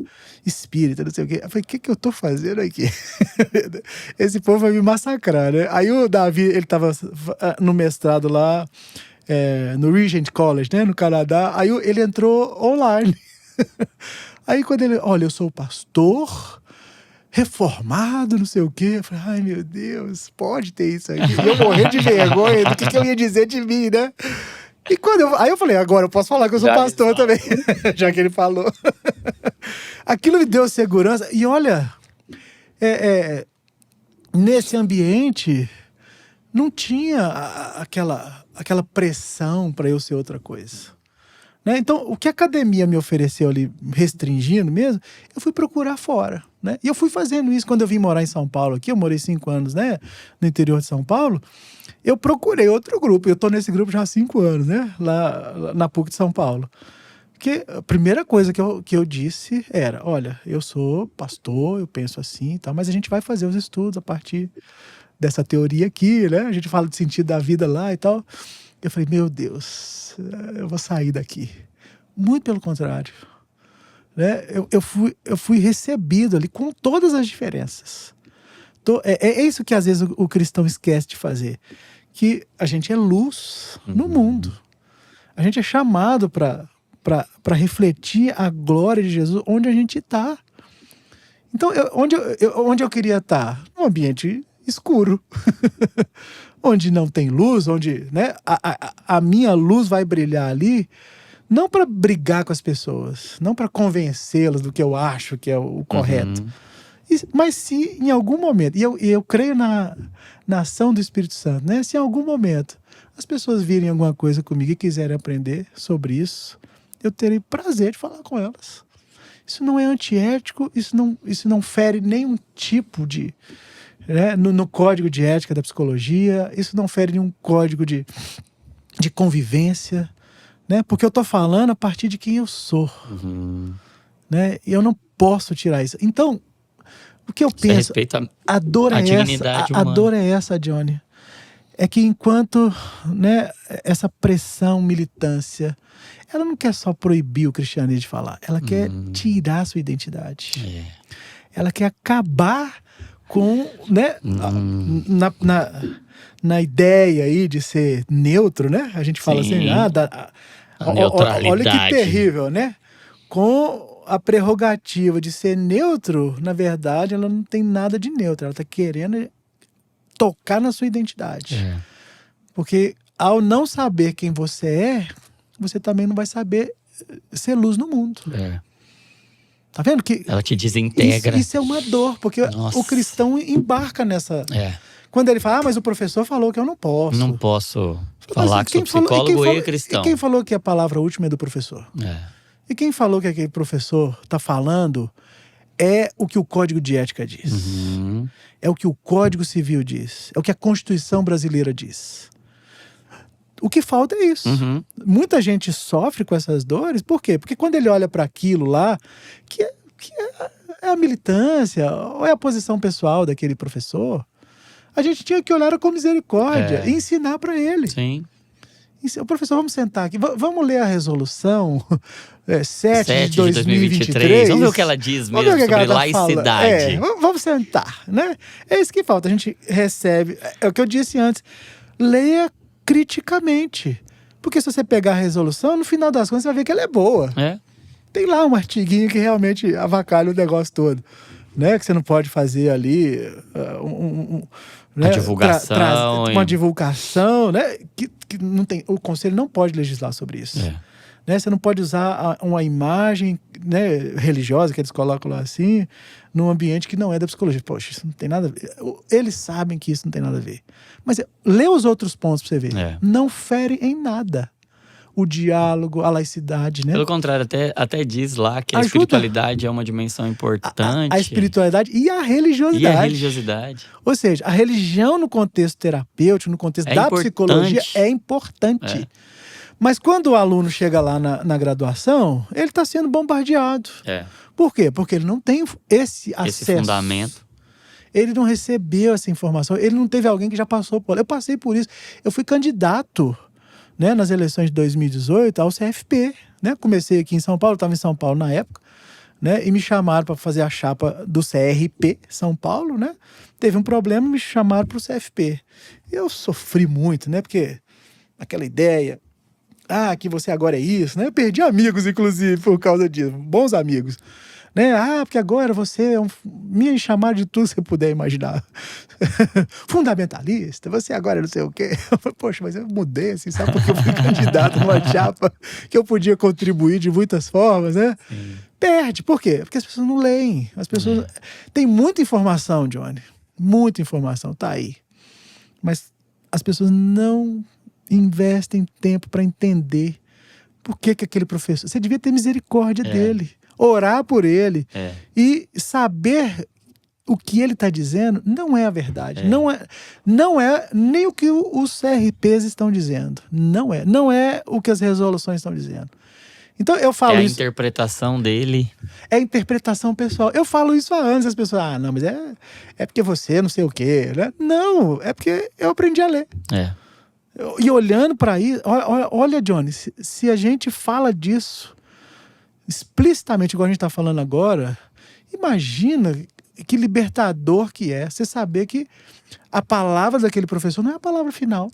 espírita, não sei o quê. Eu falei, o que eu tô fazendo aqui? Esse povo vai me massacrar, né? Aí o Davi, ele estava no mestrado lá, no Regent College, né? No Canadá. Aí ele entrou online. Aí quando ele... Olha, eu sou pastor... reformado, não sei o quê. Eu falei, ai meu Deus, pode ter isso aqui. E eu morri de vergonha do que eu ia dizer de mim, né? E aí eu falei, agora eu posso falar que eu sou pastor também, já que ele falou. Aquilo me deu segurança. E olha, nesse ambiente não tinha aquela pressão para eu ser outra coisa. Né? Então, o que a academia me ofereceu ali, restringindo mesmo, eu fui procurar fora. Né? E eu fui fazendo isso quando eu vim morar em São Paulo aqui. Eu morei 5 anos, né, no interior de São Paulo. Eu procurei outro grupo. Eu estou nesse grupo já há 5 anos, né, lá na PUC de São Paulo. Porque a primeira coisa que eu disse era, olha, eu sou pastor, eu penso assim e tal, mas a gente vai fazer os estudos a partir dessa teoria aqui, né? A gente fala do sentido da vida lá e tal. Eu falei, meu Deus, eu vou sair daqui. Muito pelo contrário. Né? Eu fui recebido ali com todas as diferenças. É isso que às vezes o cristão esquece de fazer. Que a gente é luz no mundo. A gente é chamado para refletir a glória de Jesus onde a gente está. Então, onde eu queria estar? Num ambiente escuro. Onde não tem luz, onde, né, a minha luz vai brilhar ali, não para brigar com as pessoas, não para convencê-las do que eu acho que é o correto, mas se em algum momento, e eu creio na ação do Espírito Santo, né, se em algum momento as pessoas virem alguma coisa comigo e quiserem aprender sobre isso, eu terei prazer de falar com elas. Isso não é antiético, isso não fere nenhum tipo de... Né? No código de ética da psicologia, isso não fere nenhum código de convivência, né? Porque eu estou falando a partir de quem eu sou. Né? E eu não posso tirar isso. Então, o que eu penso, a dor é essa, a dor é essa, Johnny. É que enquanto, né, essa pressão, militância, ela não quer só proibir o cristianismo de falar, ela quer tirar a sua identidade. Ela quer acabar com, né, na ideia aí de ser neutro, né? A gente fala assim, olha que terrível, né? Com a prerrogativa de ser neutro, na verdade, ela não tem nada de neutro. Ela está querendo tocar na sua identidade. Porque ao não saber quem você é, você também não vai saber ser luz no mundo. Tá vendo? Que ela te desintegra. Isso é uma dor, porque o cristão embarca nessa... Quando ele fala, mas o professor falou que eu não posso. Não posso falar que sou psicólogo e cristão. E quem falou que a palavra última é do professor? E quem falou que aquele professor está falando é o que o Código de Ética diz. É o que o Código Civil diz. É o que a Constituição Brasileira diz. O que falta é isso. Muita gente sofre com essas dores. Por quê? Porque quando ele olha para aquilo lá, que é a militância, ou é a posição pessoal daquele professor, a gente tinha que olhar com misericórdia e ensinar para ele. O professor, vamos sentar aqui, vamos ler a resolução 7 de 2023. Vamos ver o que ela diz mesmo sobre laicidade. Vamos sentar, né? É isso que falta. A gente recebe, é o que eu disse antes, leia criticamente. Porque se você pegar a resolução, no final das contas você vai ver que ela é boa. Tem lá um artiguinho que realmente avacalha o negócio todo. Né? Que você não pode fazer ali né? Uma divulgação, né? Que não tem, o conselho não pode legislar sobre isso. Né? Você não pode usar uma imagem, né, religiosa, que eles colocam lá assim, num ambiente que não é da psicologia. Poxa, isso não tem nada a ver. Eles sabem que isso não tem nada a ver. Mas lê os outros pontos pra você ver. Não fere em nada. o diálogo, a laicidade, né? Pelo contrário, até diz lá que a Ajuda. espiritualidade é uma dimensão importante. A espiritualidade e a religiosidade. E a religiosidade. Ou seja, a religião no contexto terapêutico, no contexto da importante. psicologia, é importante. Mas quando o aluno chega lá na graduação, ele está sendo bombardeado. Por quê? Porque ele não tem esse acesso. Esse fundamento. Ele não recebeu essa informação. Ele não teve alguém que já passou por... Eu passei por isso. Eu fui candidato, né, nas eleições de 2018 ao CFP. Né? Comecei aqui em São Paulo, estava em São Paulo na época. Né? E me chamaram para fazer a chapa do CRP São Paulo. Né? Teve um problema, me chamaram para o CFP. Eu sofri muito, né? Porque aquela ideia... que você agora é isso, né? Eu perdi amigos, inclusive, por causa disso. Bons amigos. Né? Porque agora você me chamar de tudo que você puder imaginar. Fundamentalista, você agora não sei o quê. Eu falei, poxa, mas eu mudei, assim, sabe? Porque eu fui candidato numa chapa que eu podia contribuir de muitas formas, né? Sim. Perde. Por quê? Porque as pessoas não leem. As pessoas... Tem muita informação, Johnny. Muita informação, tá aí. Mas as pessoas não investem tempo para entender por que aquele professor... Você devia ter misericórdia dele. Orar por ele. E saber o que ele está dizendo não é a verdade. Não é nem o que os CRPs estão dizendo. Não é o que as resoluções estão dizendo. Então eu falo isso... É a interpretação dele. É a interpretação pessoal. Eu falo isso há anos. As pessoas, não, mas é porque você não sei o quê. Né? Não, é porque eu aprendi a ler. E olhando para isso... Olha, Johnny, se a gente fala disso explicitamente, igual a gente está falando agora, imagina que libertador que é você saber que a palavra daquele professor não é a palavra final.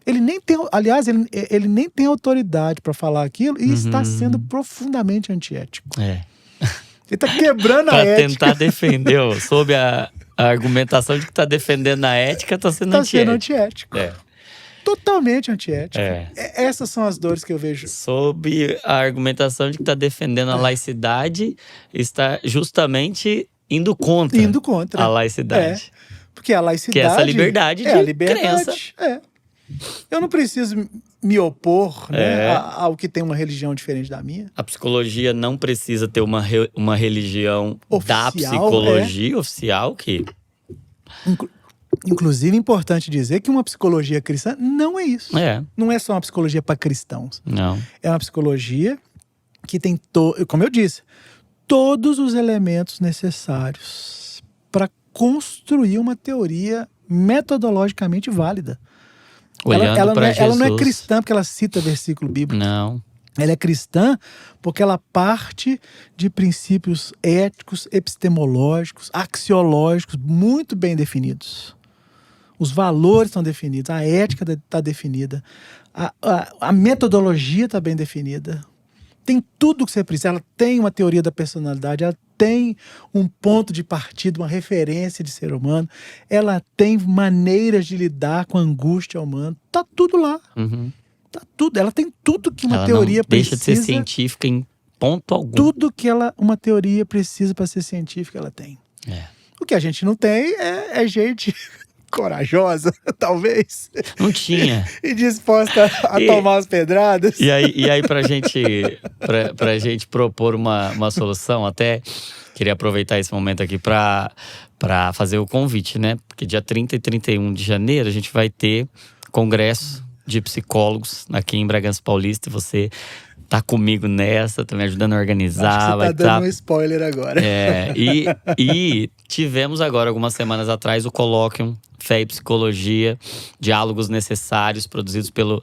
Ele nem tem, aliás, ele nem tem autoridade para falar aquilo e está sendo profundamente antiético. Ele está quebrando a ética. Para tentar defender, sob a argumentação de que está defendendo a ética, está sendo antiético. Totalmente antiético. Essas são as dores que eu vejo. Sob a argumentação de que está defendendo a laicidade, está justamente indo contra a laicidade. Porque a laicidade... Que é essa liberdade de a liberdade, crença. Eu não preciso me opor, né, ao que tem uma religião diferente da minha. A psicologia não precisa ter uma religião oficial, da psicologia oficial que... Inclusive, é importante dizer que uma psicologia cristã não é isso. Não é só uma psicologia para cristãos. Não. É uma psicologia que tem, como eu disse, todos os elementos necessários para construir uma teoria metodologicamente válida. Olhando para Jesus. Ela não é cristã porque ela cita versículo bíblico. Não. Ela é cristã porque ela parte de princípios éticos, epistemológicos, axiológicos muito bem definidos. Os valores estão definidos, a ética está definida, a metodologia está bem definida. Tem tudo o que você precisa. Ela tem uma teoria da personalidade, ela tem um ponto de partida, uma referência de ser humano, ela tem maneiras de lidar com a angústia humana. Tá tudo lá. Tá tudo. Ela tem tudo que uma teoria precisa. Deixa de ser científica em ponto algum. Tudo que uma teoria precisa para ser científica, ela tem. O que a gente não tem é gente corajosa, talvez. Não tinha. E disposta a tomar as pedradas. E aí pra gente propor uma solução, até queria aproveitar esse momento aqui para fazer o convite, né? Porque dia 30 e 31 de janeiro a gente vai ter congresso de psicólogos aqui em Bragança Paulista. E você tá comigo nessa, tá me ajudando a organizar. Acho que você tá dando um spoiler agora. E tivemos agora, algumas semanas atrás, o Colóquium Fé e Psicologia, Diálogos Necessários, produzidos pelo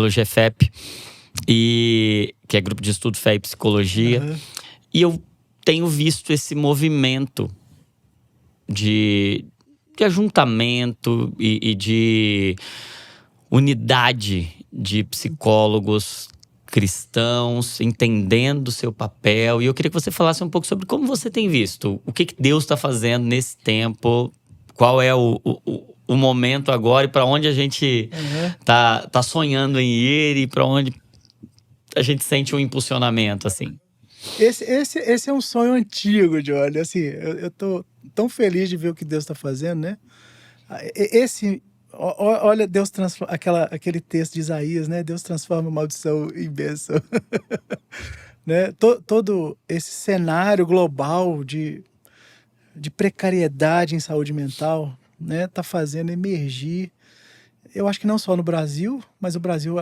GFEP, que é Grupo de Estudo Fé e Psicologia. E eu tenho visto esse movimento de ajuntamento e de unidade de psicólogos cristãos, entendendo o seu papel. E eu queria que você falasse um pouco sobre como você tem visto. O que Deus está fazendo nesse tempo? Qual é o momento agora e para onde a gente tá sonhando em ir e para onde a gente sente um impulsionamento, assim? Esse é um sonho antigo, Johnny. Assim, eu tô tão feliz de ver o que Deus está fazendo, né? Esse Olha, Deus transforma aquele texto de Isaías, né? Deus transforma maldição em bênção. Né? Todo esse cenário global de precariedade em saúde mental, né, tá fazendo emergir. Eu acho que não só no Brasil, mas o Brasil,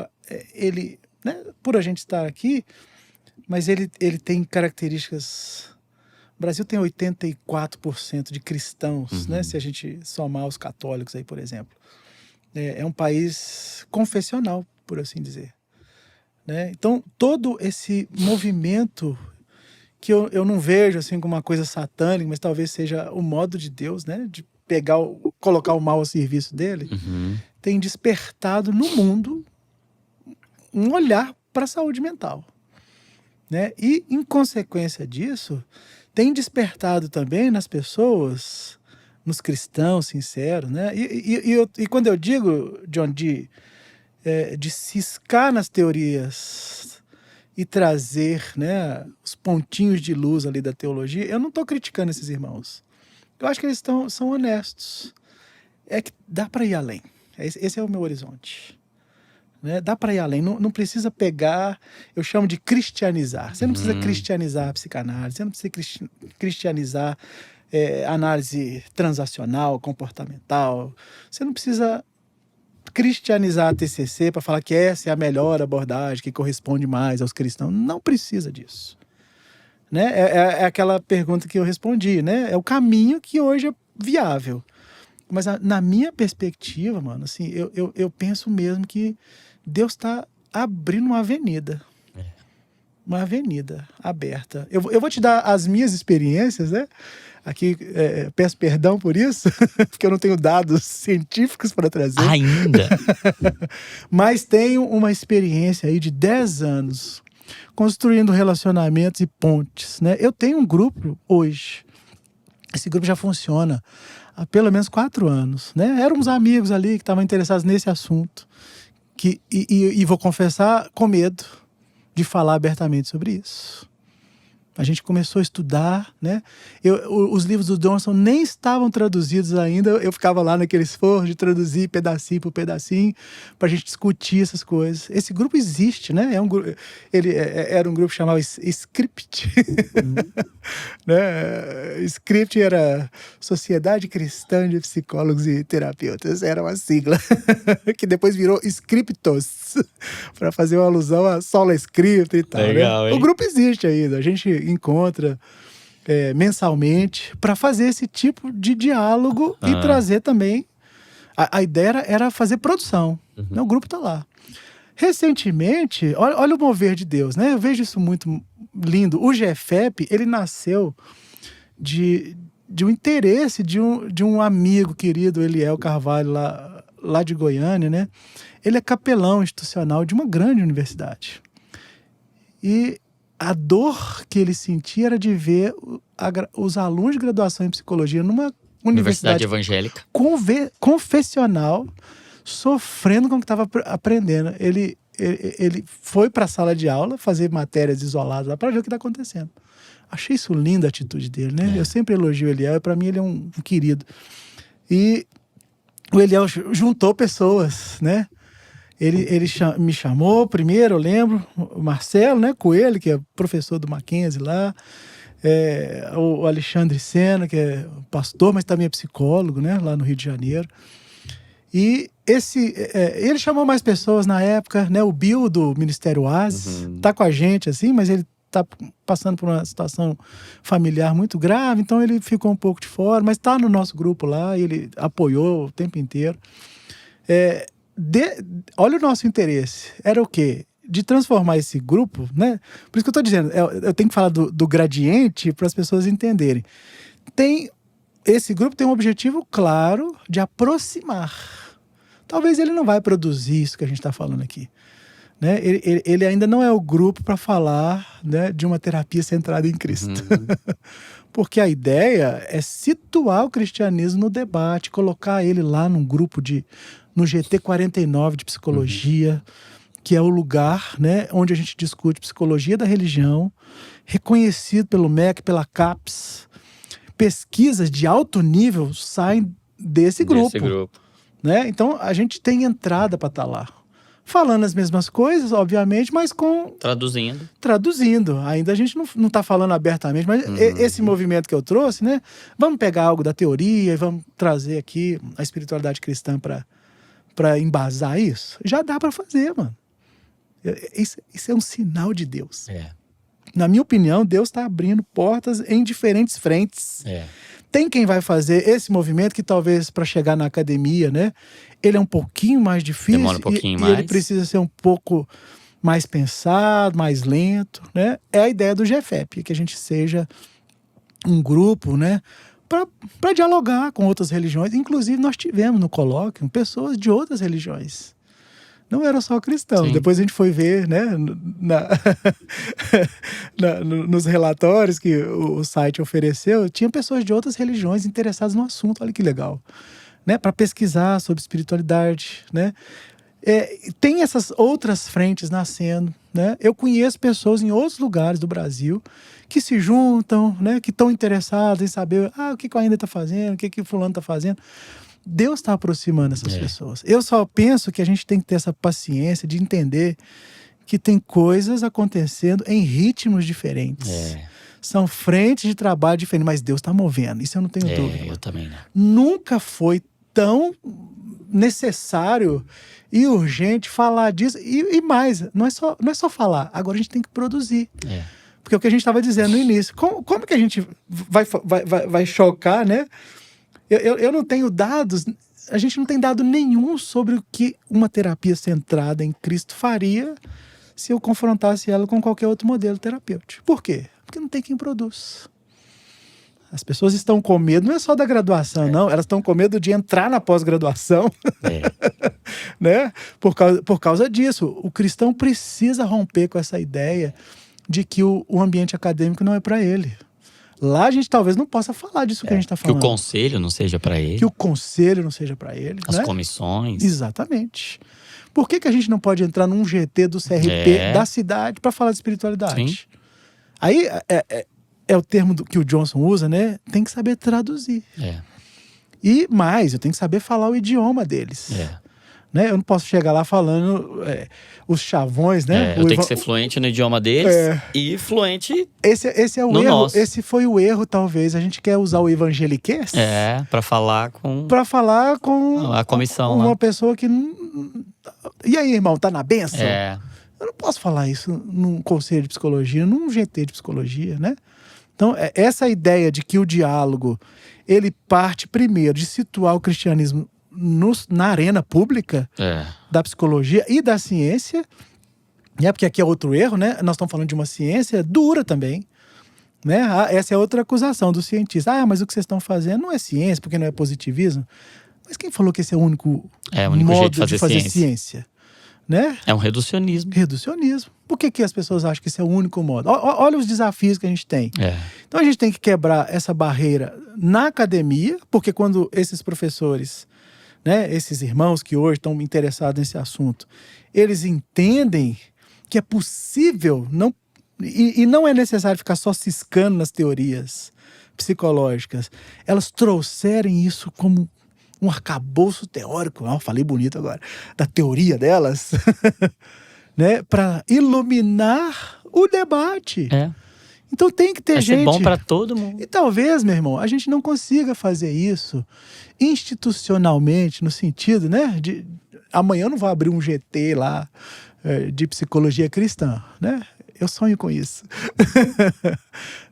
ele, né, por a gente estar aqui, mas ele tem características. O Brasil tem 84% de cristãos, né, se a gente somar os católicos aí, por exemplo. É um país confessional, por assim dizer. Né? Então, todo esse movimento que eu não vejo assim como uma coisa satânica, mas talvez seja o modo de Deus, né, de colocar o mal ao serviço dele, tem despertado no mundo um olhar para a saúde mental. Né? E, em consequência disso, tem despertado também nas pessoas, nos cristãos sinceros, né? E quando eu digo, John, de ciscar nas teorias e trazer, né, os pontinhos de luz ali da teologia, eu não estou criticando esses irmãos. Eu acho que eles são honestos. É que dá para ir além. Esse é o meu horizonte. Né? Dá para ir além. Não precisa pegar, eu chamo de cristianizar. Você não precisa cristianizar a psicanálise, você não precisa cristianizar análise transacional, comportamental. Você não precisa cristianizar a TCC para falar que essa é a melhor abordagem, que corresponde mais aos cristãos. Não precisa disso. Né? É aquela pergunta que eu respondi, né? É o caminho que hoje é viável. Mas na minha perspectiva, mano, assim, eu penso mesmo que Deus está abrindo uma avenida. Uma avenida aberta. Eu vou te dar as minhas experiências, né? Aqui, peço perdão por isso, porque eu não tenho dados científicos para trazer. Ainda? Mas tenho uma experiência aí de 10 anos construindo relacionamentos e pontes, né? Eu tenho um grupo hoje. Esse grupo já funciona há pelo menos 4 anos, né? Éramos amigos ali que estavam interessados nesse assunto. E vou confessar, com medo de falar abertamente sobre isso. A gente começou a estudar, né? Os livros do Johnson nem estavam traduzidos ainda. Eu ficava lá naquele esforço de traduzir pedacinho por pedacinho para a gente discutir essas coisas. Esse grupo existe, né? Ele era um grupo chamado Script. Né? Script era Sociedade Cristã de Psicólogos e Terapeutas. Era uma sigla que depois virou Scriptos, para fazer uma alusão a sola script e tal. Legal, né? Hein? O grupo existe ainda. A gente encontra mensalmente para fazer esse tipo de diálogo e trazer também. A ideia era fazer produção. O grupo está lá. Recentemente, olha o mover de Deus, né? Eu vejo isso muito lindo. O GFEP, ele nasceu de um interesse de um amigo querido, Eliel Carvalho, lá de Goiânia, né? Ele é capelão institucional de uma grande universidade. E a dor que ele sentia era de ver os alunos de graduação em psicologia numa universidade evangélica confessional sofrendo com o que estava aprendendo. Ele foi para a sala de aula fazer matérias isoladas lá para ver o que está acontecendo. Achei isso linda a atitude dele, né? Eu sempre elogio o Eliel, para mim ele é um querido. E o Eliel juntou pessoas, né? Ele me chamou primeiro, eu lembro, o Marcelo, né, Coelho, que é professor do Mackenzie lá, o Alexandre Sena, que é pastor, mas também é psicólogo, né, lá no Rio de Janeiro. E ele chamou mais pessoas na época, né, o Bill do Ministério Oasis, tá com a gente, assim, mas ele tá passando por uma situação familiar muito grave, então ele ficou um pouco de fora, mas tá no nosso grupo lá, e ele apoiou o tempo inteiro. Olha o nosso interesse. Era o quê? De transformar esse grupo, né? Por isso que eu estou dizendo, eu tenho que falar do gradiente para as pessoas entenderem. Esse grupo tem um objetivo claro de aproximar. Talvez ele não vai produzir isso que a gente está falando aqui. Né? Ele ainda não é o grupo para falar, né, de uma terapia centrada em Cristo. Porque a ideia é situar o cristianismo no debate, colocar ele lá num grupo no GT 49 de psicologia, que é o lugar, né, onde a gente discute psicologia da religião, reconhecido pelo MEC, pela CAPES. Pesquisas de alto nível saem desse grupo. né? Então, a gente tem entrada para estar lá. Falando as mesmas coisas, obviamente, mas traduzindo. Ainda a gente não tá falando abertamente, mas esse movimento que eu trouxe, né? Vamos pegar algo da teoria e vamos trazer aqui a espiritualidade cristã para embasar isso? Já dá para fazer, mano. Isso é um sinal de Deus. Na minha opinião, Deus está abrindo portas em diferentes frentes. Tem quem vai fazer esse movimento que talvez para chegar na academia, né? Ele é um pouquinho mais difícil. Demora um pouquinho mais. E ele precisa ser um pouco mais pensado, mais lento, né? É a ideia do GFEP, que a gente seja um grupo, né? Para dialogar com outras religiões. Inclusive, nós tivemos no colóquio pessoas de outras religiões. Não era só cristão. Sim. Depois a gente foi ver, né, nos relatórios que o site ofereceu, tinha pessoas de outras religiões interessadas no assunto. Olha que legal. Né, para pesquisar sobre espiritualidade. Né? Tem essas outras frentes nascendo. Né? Eu conheço pessoas em outros lugares do Brasil que se juntam, né, que estão interessadas em saber o que o Ainda está fazendo, o que o fulano está fazendo. Deus está aproximando essas pessoas. Eu só penso que a gente tem que ter essa paciência de entender que tem coisas acontecendo em ritmos diferentes. São frentes de trabalho diferentes, mas Deus está movendo. Isso eu não tenho dúvida. Eu também não. Nunca foi tão necessário e urgente falar disso. E mais, não é só falar. Agora a gente tem que produzir. Porque é o que a gente estava dizendo no início. Como que a gente vai chocar, né? Eu não tenho dados, a gente não tem dado nenhum sobre o que uma terapia centrada em Cristo faria se eu confrontasse ela com qualquer outro modelo terapêutico. Por quê? Porque não tem quem produz. As pessoas estão com medo, não é só da graduação, não. Elas estão com medo de entrar na pós-graduação. Né? Por causa disso. O cristão precisa romper com essa ideia de que o ambiente acadêmico não é para ele. Lá a gente talvez não possa falar disso que a gente está falando. Que o conselho não seja para ele. Que o conselho não seja para ele. As né? comissões. Exatamente. Por que a gente não pode entrar num GT do CRP da cidade para falar de espiritualidade? Sim. Aí é o termo que o Johnson usa, né? Tem que saber traduzir. E mais, eu tenho que saber falar o idioma deles. Né? Eu não posso chegar lá falando os chavões, né? Eu tenho que ser fluente no idioma deles e fluente esse é o no erro. Nosso. Esse foi o erro, talvez. A gente quer usar o evangeliquez para falar com a comissão, uma pessoa que e aí, irmão, tá na bênção? Eu não posso falar isso num conselho de psicologia, num GT de psicologia, né? Então, essa ideia de que o diálogo ele parte primeiro de situar o cristianismo na arena pública da psicologia e da ciência, porque aqui é outro erro, né? Nós estamos falando de uma ciência dura também, né? Essa é outra acusação dos cientistas. Mas o que vocês estão fazendo não é ciência, porque não é positivismo. Mas quem falou que esse é o único modo jeito de fazer ciência? Né? É um reducionismo. Reducionismo. Por que as pessoas acham que esse é o único modo? Olha os desafios que a gente tem. Então a gente tem que quebrar essa barreira na academia, porque quando esses professores, né, esses irmãos que hoje estão interessados nesse assunto, eles entendem que é possível, e não é necessário ficar só ciscando nas teorias psicológicas, elas trouxerem isso como um arcabouço teórico, falei bonito agora, da teoria delas, né, para iluminar o debate. Então tem que ter gente... Vai ser bom para todo mundo. E talvez, meu irmão, a gente não consiga fazer isso institucionalmente, no sentido, né, de amanhã eu não vou abrir um GT lá de psicologia cristã, né? Eu sonho com isso.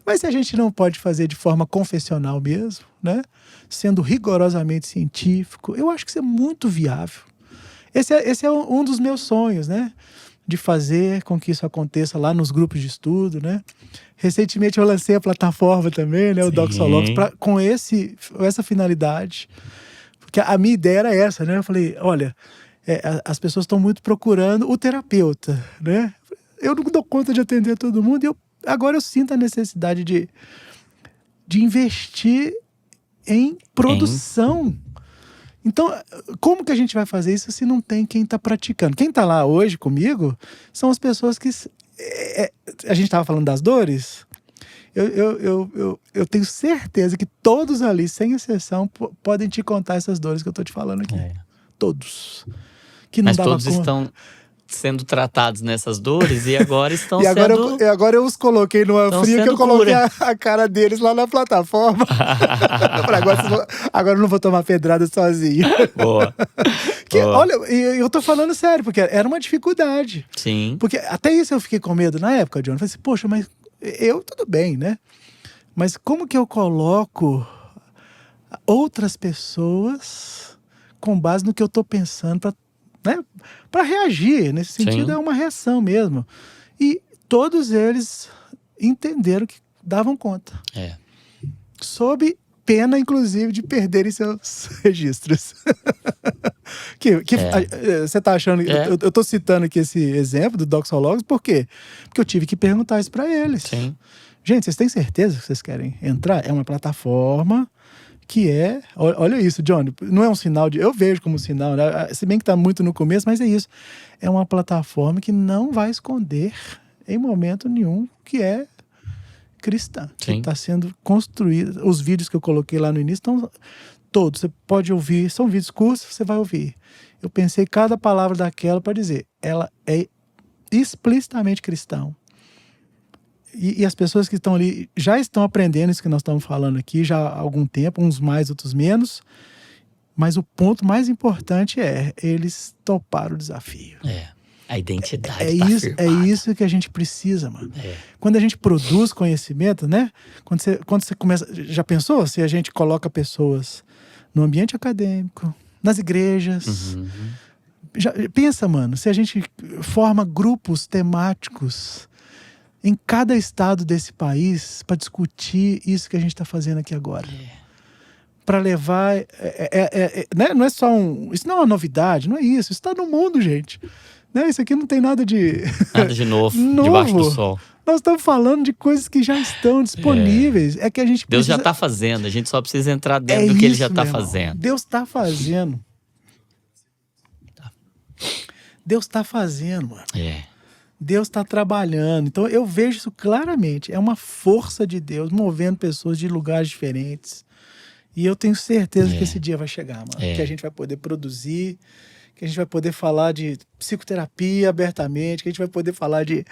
Mas se a gente não pode fazer de forma confessional mesmo, né, sendo rigorosamente científico, eu acho que isso é muito viável. Esse é um dos meus sonhos, né? De fazer com que isso aconteça lá nos grupos de estudo, né? Recentemente eu lancei a plataforma também, né? O Doxologos, com essa finalidade. Porque a minha ideia era essa, né? Eu falei, olha, as pessoas estão muito procurando o terapeuta, né? Eu não dou conta de atender todo mundo e agora eu sinto a necessidade de investir em produção. Então, como que a gente vai fazer isso se não tem quem está praticando? Quem está lá hoje comigo são as pessoas que... a gente estava falando das dores. Eu tenho certeza que todos ali, sem exceção, podem te contar essas dores que eu estou te falando aqui. todos. Que não Mas dava todos estão sendo tratados nessas dores e agora estão e agora sendo… agora eu os coloquei numa estão fria que eu sendo coloquei cura. a cara deles lá na plataforma. Eu falei, agora eu não vou tomar pedrada sozinho. Boa. Boa. Olha, eu tô falando sério, porque era uma dificuldade. Sim. Porque até isso eu fiquei com medo na época, John. Eu falei assim, poxa, mas eu tudo bem, né? Mas como que eu coloco outras pessoas com base no que eu tô pensando para reagir? Nesse sentido, Sim. é uma reação mesmo. E todos eles entenderam que davam conta. Sob pena, inclusive, de perderem seus registros. Você tá achando… Eu tô citando aqui esse exemplo do Doxologos, por quê? Porque eu tive que perguntar isso para eles. Sim. Gente, vocês têm certeza que vocês querem entrar? É uma plataforma que é… Olha isso, Johnny. Não é um sinal de… Eu vejo como um sinal, né? Se bem que tá muito no começo, mas é isso. É uma plataforma que não vai esconder em momento nenhum que é cristã. Que está sendo construída. Os vídeos que eu coloquei lá no início estão todos. Você pode ouvir. São vídeos curtos, você vai ouvir. Eu pensei cada palavra daquela para dizer. Ela é explicitamente cristã. E as pessoas que estão ali já estão aprendendo isso que nós estamos falando aqui já há algum tempo, uns mais, outros menos. Mas o ponto mais importante é eles toparam o desafio. A identidade é isso que a gente precisa, mano. Quando a gente produz conhecimento, né? Quando você começa… Já pensou se a gente coloca pessoas no ambiente acadêmico, nas igrejas? Pensa, mano, se a gente forma grupos temáticos em cada estado desse país para discutir isso que a gente está fazendo aqui agora. Para levar… né? Não é só isso não é uma novidade, não é isso. Isso está no mundo, gente. Né? Isso aqui não tem nada de… Nada de novo, debaixo do sol. Nós estamos falando de coisas que já estão disponíveis. É que a gente Deus já está fazendo, a gente só precisa entrar dentro do que Ele já está fazendo. Deus está fazendo. Deus está fazendo, mano. Deus está trabalhando. Então eu vejo isso claramente. É uma força de Deus movendo pessoas de lugares diferentes. E eu tenho certeza que esse dia vai chegar, mano. Que a gente vai poder produzir, que a gente vai poder falar de psicoterapia abertamente, que a gente vai poder falar de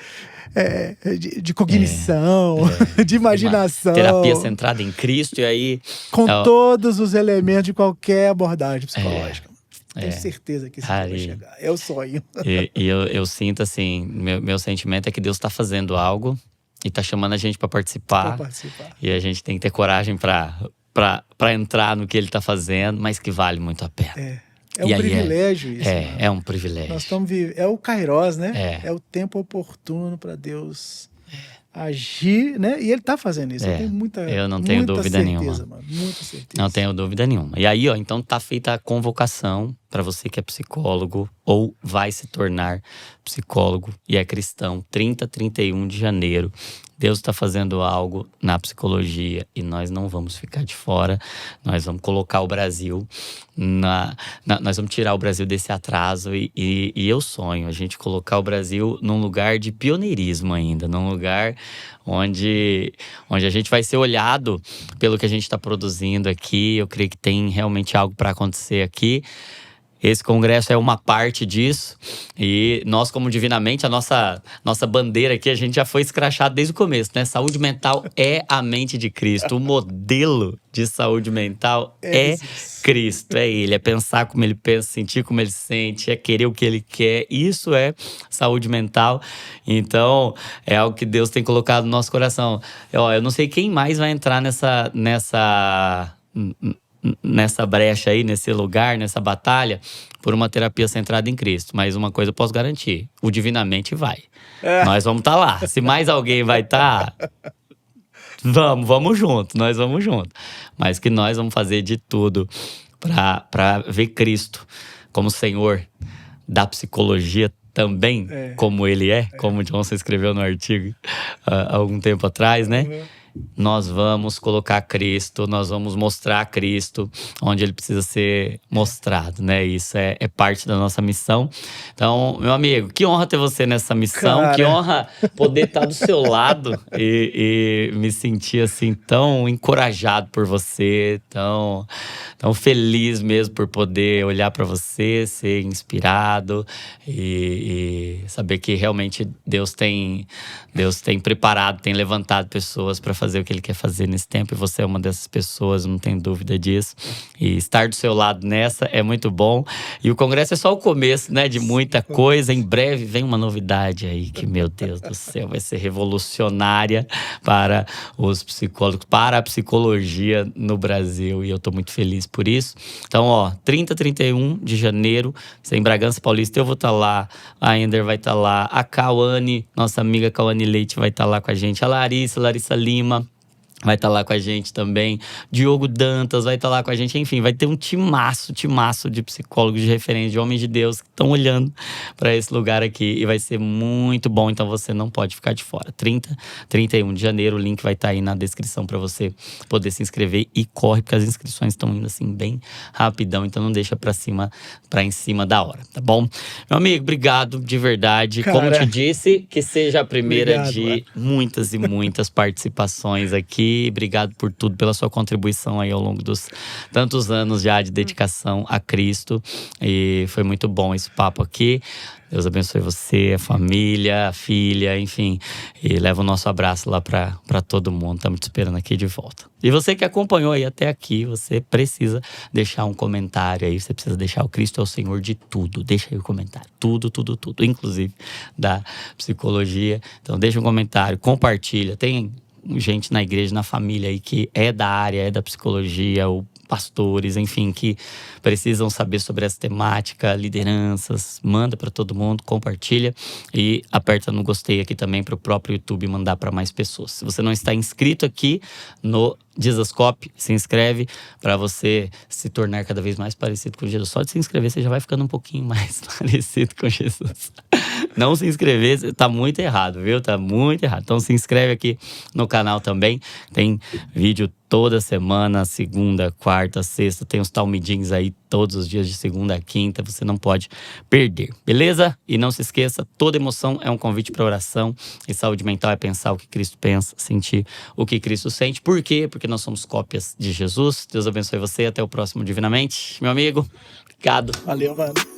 cognição, de imaginação. Terapia centrada em Cristo e aí… Com todos os elementos de qualquer abordagem psicológica. Tenho certeza que isso vai chegar. É o sonho. E eu sinto assim, meu sentimento é que Deus está fazendo algo e está chamando a gente para participar. E a gente tem que ter coragem para entrar no que Ele está fazendo, mas que vale muito a pena. É um privilégio isso. É um privilégio. Nós estamos vivendo… É o Kairos, né? É o tempo oportuno para Deus agir, né? E Ele está fazendo isso. Eu não tenho dúvida nenhuma. Mano, muita certeza. Não tenho dúvida nenhuma. E aí, então tá feita a convocação para você que é psicólogo ou vai se tornar psicólogo e é cristão. 30, 31 de janeiro. Deus está fazendo algo na psicologia e nós não vamos ficar de fora. Nós vamos colocar o Brasil nós vamos tirar o Brasil desse atraso e eu sonho a gente colocar o Brasil num lugar de pioneirismo ainda, num lugar onde a gente vai ser olhado pelo que a gente está produzindo aqui. Eu creio que tem realmente algo para acontecer aqui. Esse congresso é uma parte disso e nós, como Divinamente, a nossa bandeira aqui, a gente já foi escrachado desde o começo, né? Saúde mental é a mente de Cristo. O modelo de saúde mental é Cristo, é Ele. É pensar como Ele pensa, sentir como Ele sente, é querer o que Ele quer. Isso é saúde mental. Então, é algo que Deus tem colocado no nosso coração. Eu não sei quem mais vai entrar nessa brecha aí, nesse lugar, nessa batalha, por uma terapia centrada em Cristo. Mas uma coisa eu posso garantir, o Divinamente vai. Nós vamos estar lá. Se mais alguém vai estar, vamos junto, nós vamos junto. Mas que nós vamos fazer de tudo para ver Cristo como Senhor da psicologia também, como Ele como o Johnson escreveu no artigo há algum tempo atrás, né? nós vamos colocar Cristo, nós vamos mostrar Cristo onde ele precisa ser mostrado, né? Isso é parte da nossa missão. Então, meu amigo, que honra ter você nessa missão, Cara. que honra poder estar do seu lado e me sentir assim tão encorajado por você, tão feliz mesmo por poder olhar para você, ser inspirado e saber que realmente Deus tem preparado, tem levantado pessoas para fazer o que ele quer fazer nesse tempo, e você é uma dessas pessoas, não tenho dúvida disso. E estar do seu lado nessa é muito bom. E o congresso é só o começo, né, de muita coisa. Em breve vem uma novidade aí que, meu Deus do céu, vai ser revolucionária para os psicólogos, para a psicologia no Brasil, e eu tô muito feliz por isso. Então, ó, 30, 31 de janeiro, em Bragança Paulista, eu vou estar lá, a Ender vai estar lá, a Cauane, nossa amiga Cauane Leite vai estar lá com a gente, a Larissa Lima vai estar lá com a gente também, Diogo Dantas vai estar lá com a gente, enfim, vai ter um timaço de psicólogos de referência, de homens de Deus que estão olhando para esse lugar aqui, e vai ser muito bom, então você não pode ficar de fora. 30, 31 de janeiro, o link vai estar aí na descrição para você poder se inscrever, e corre, porque as inscrições estão indo assim bem rapidão, então não deixa para em cima da hora, tá bom? Meu amigo, obrigado de verdade. Cara, como te disse, que seja a primeira obrigado, de muitas e muitas participações aqui. Obrigado por tudo, pela sua contribuição aí ao longo dos tantos anos já de dedicação a Cristo. E foi muito bom esse papo aqui. Deus abençoe você, a família, a filha, enfim. E leva o nosso abraço lá para todo mundo. Estamos te esperando aqui de volta. E você que acompanhou aí até aqui, você precisa deixar um comentário aí. Você precisa deixar: o Cristo é o Senhor de tudo. Deixa aí o comentário. Tudo. Inclusive da psicologia. Então deixa um comentário, compartilha. Tem gente na igreja, na família aí que é da área, é da psicologia, ou pastores, enfim, que precisam saber sobre essa temática, lideranças. Manda para todo mundo, compartilha e aperta no gostei aqui também para o próprio YouTube mandar para mais pessoas. Se você não está inscrito aqui no Jesuscope, se inscreve para você se tornar cada vez mais parecido com Jesus. Só de se inscrever você já vai ficando um pouquinho mais parecido com Jesus. Não se inscrever tá muito errado, viu? Tá muito errado. Então se inscreve aqui no canal também. Tem vídeo toda semana, segunda, quarta, sexta. Tem os talmidins aí todos os dias de segunda a quinta. Você não pode perder, beleza? E não se esqueça, toda emoção é um convite para oração. E saúde mental é pensar o que Cristo pensa, sentir o que Cristo sente. Por quê? Porque nós somos cópias de Jesus. Deus abençoe você. Até o próximo Divinamente. Meu amigo, obrigado. Valeu, mano.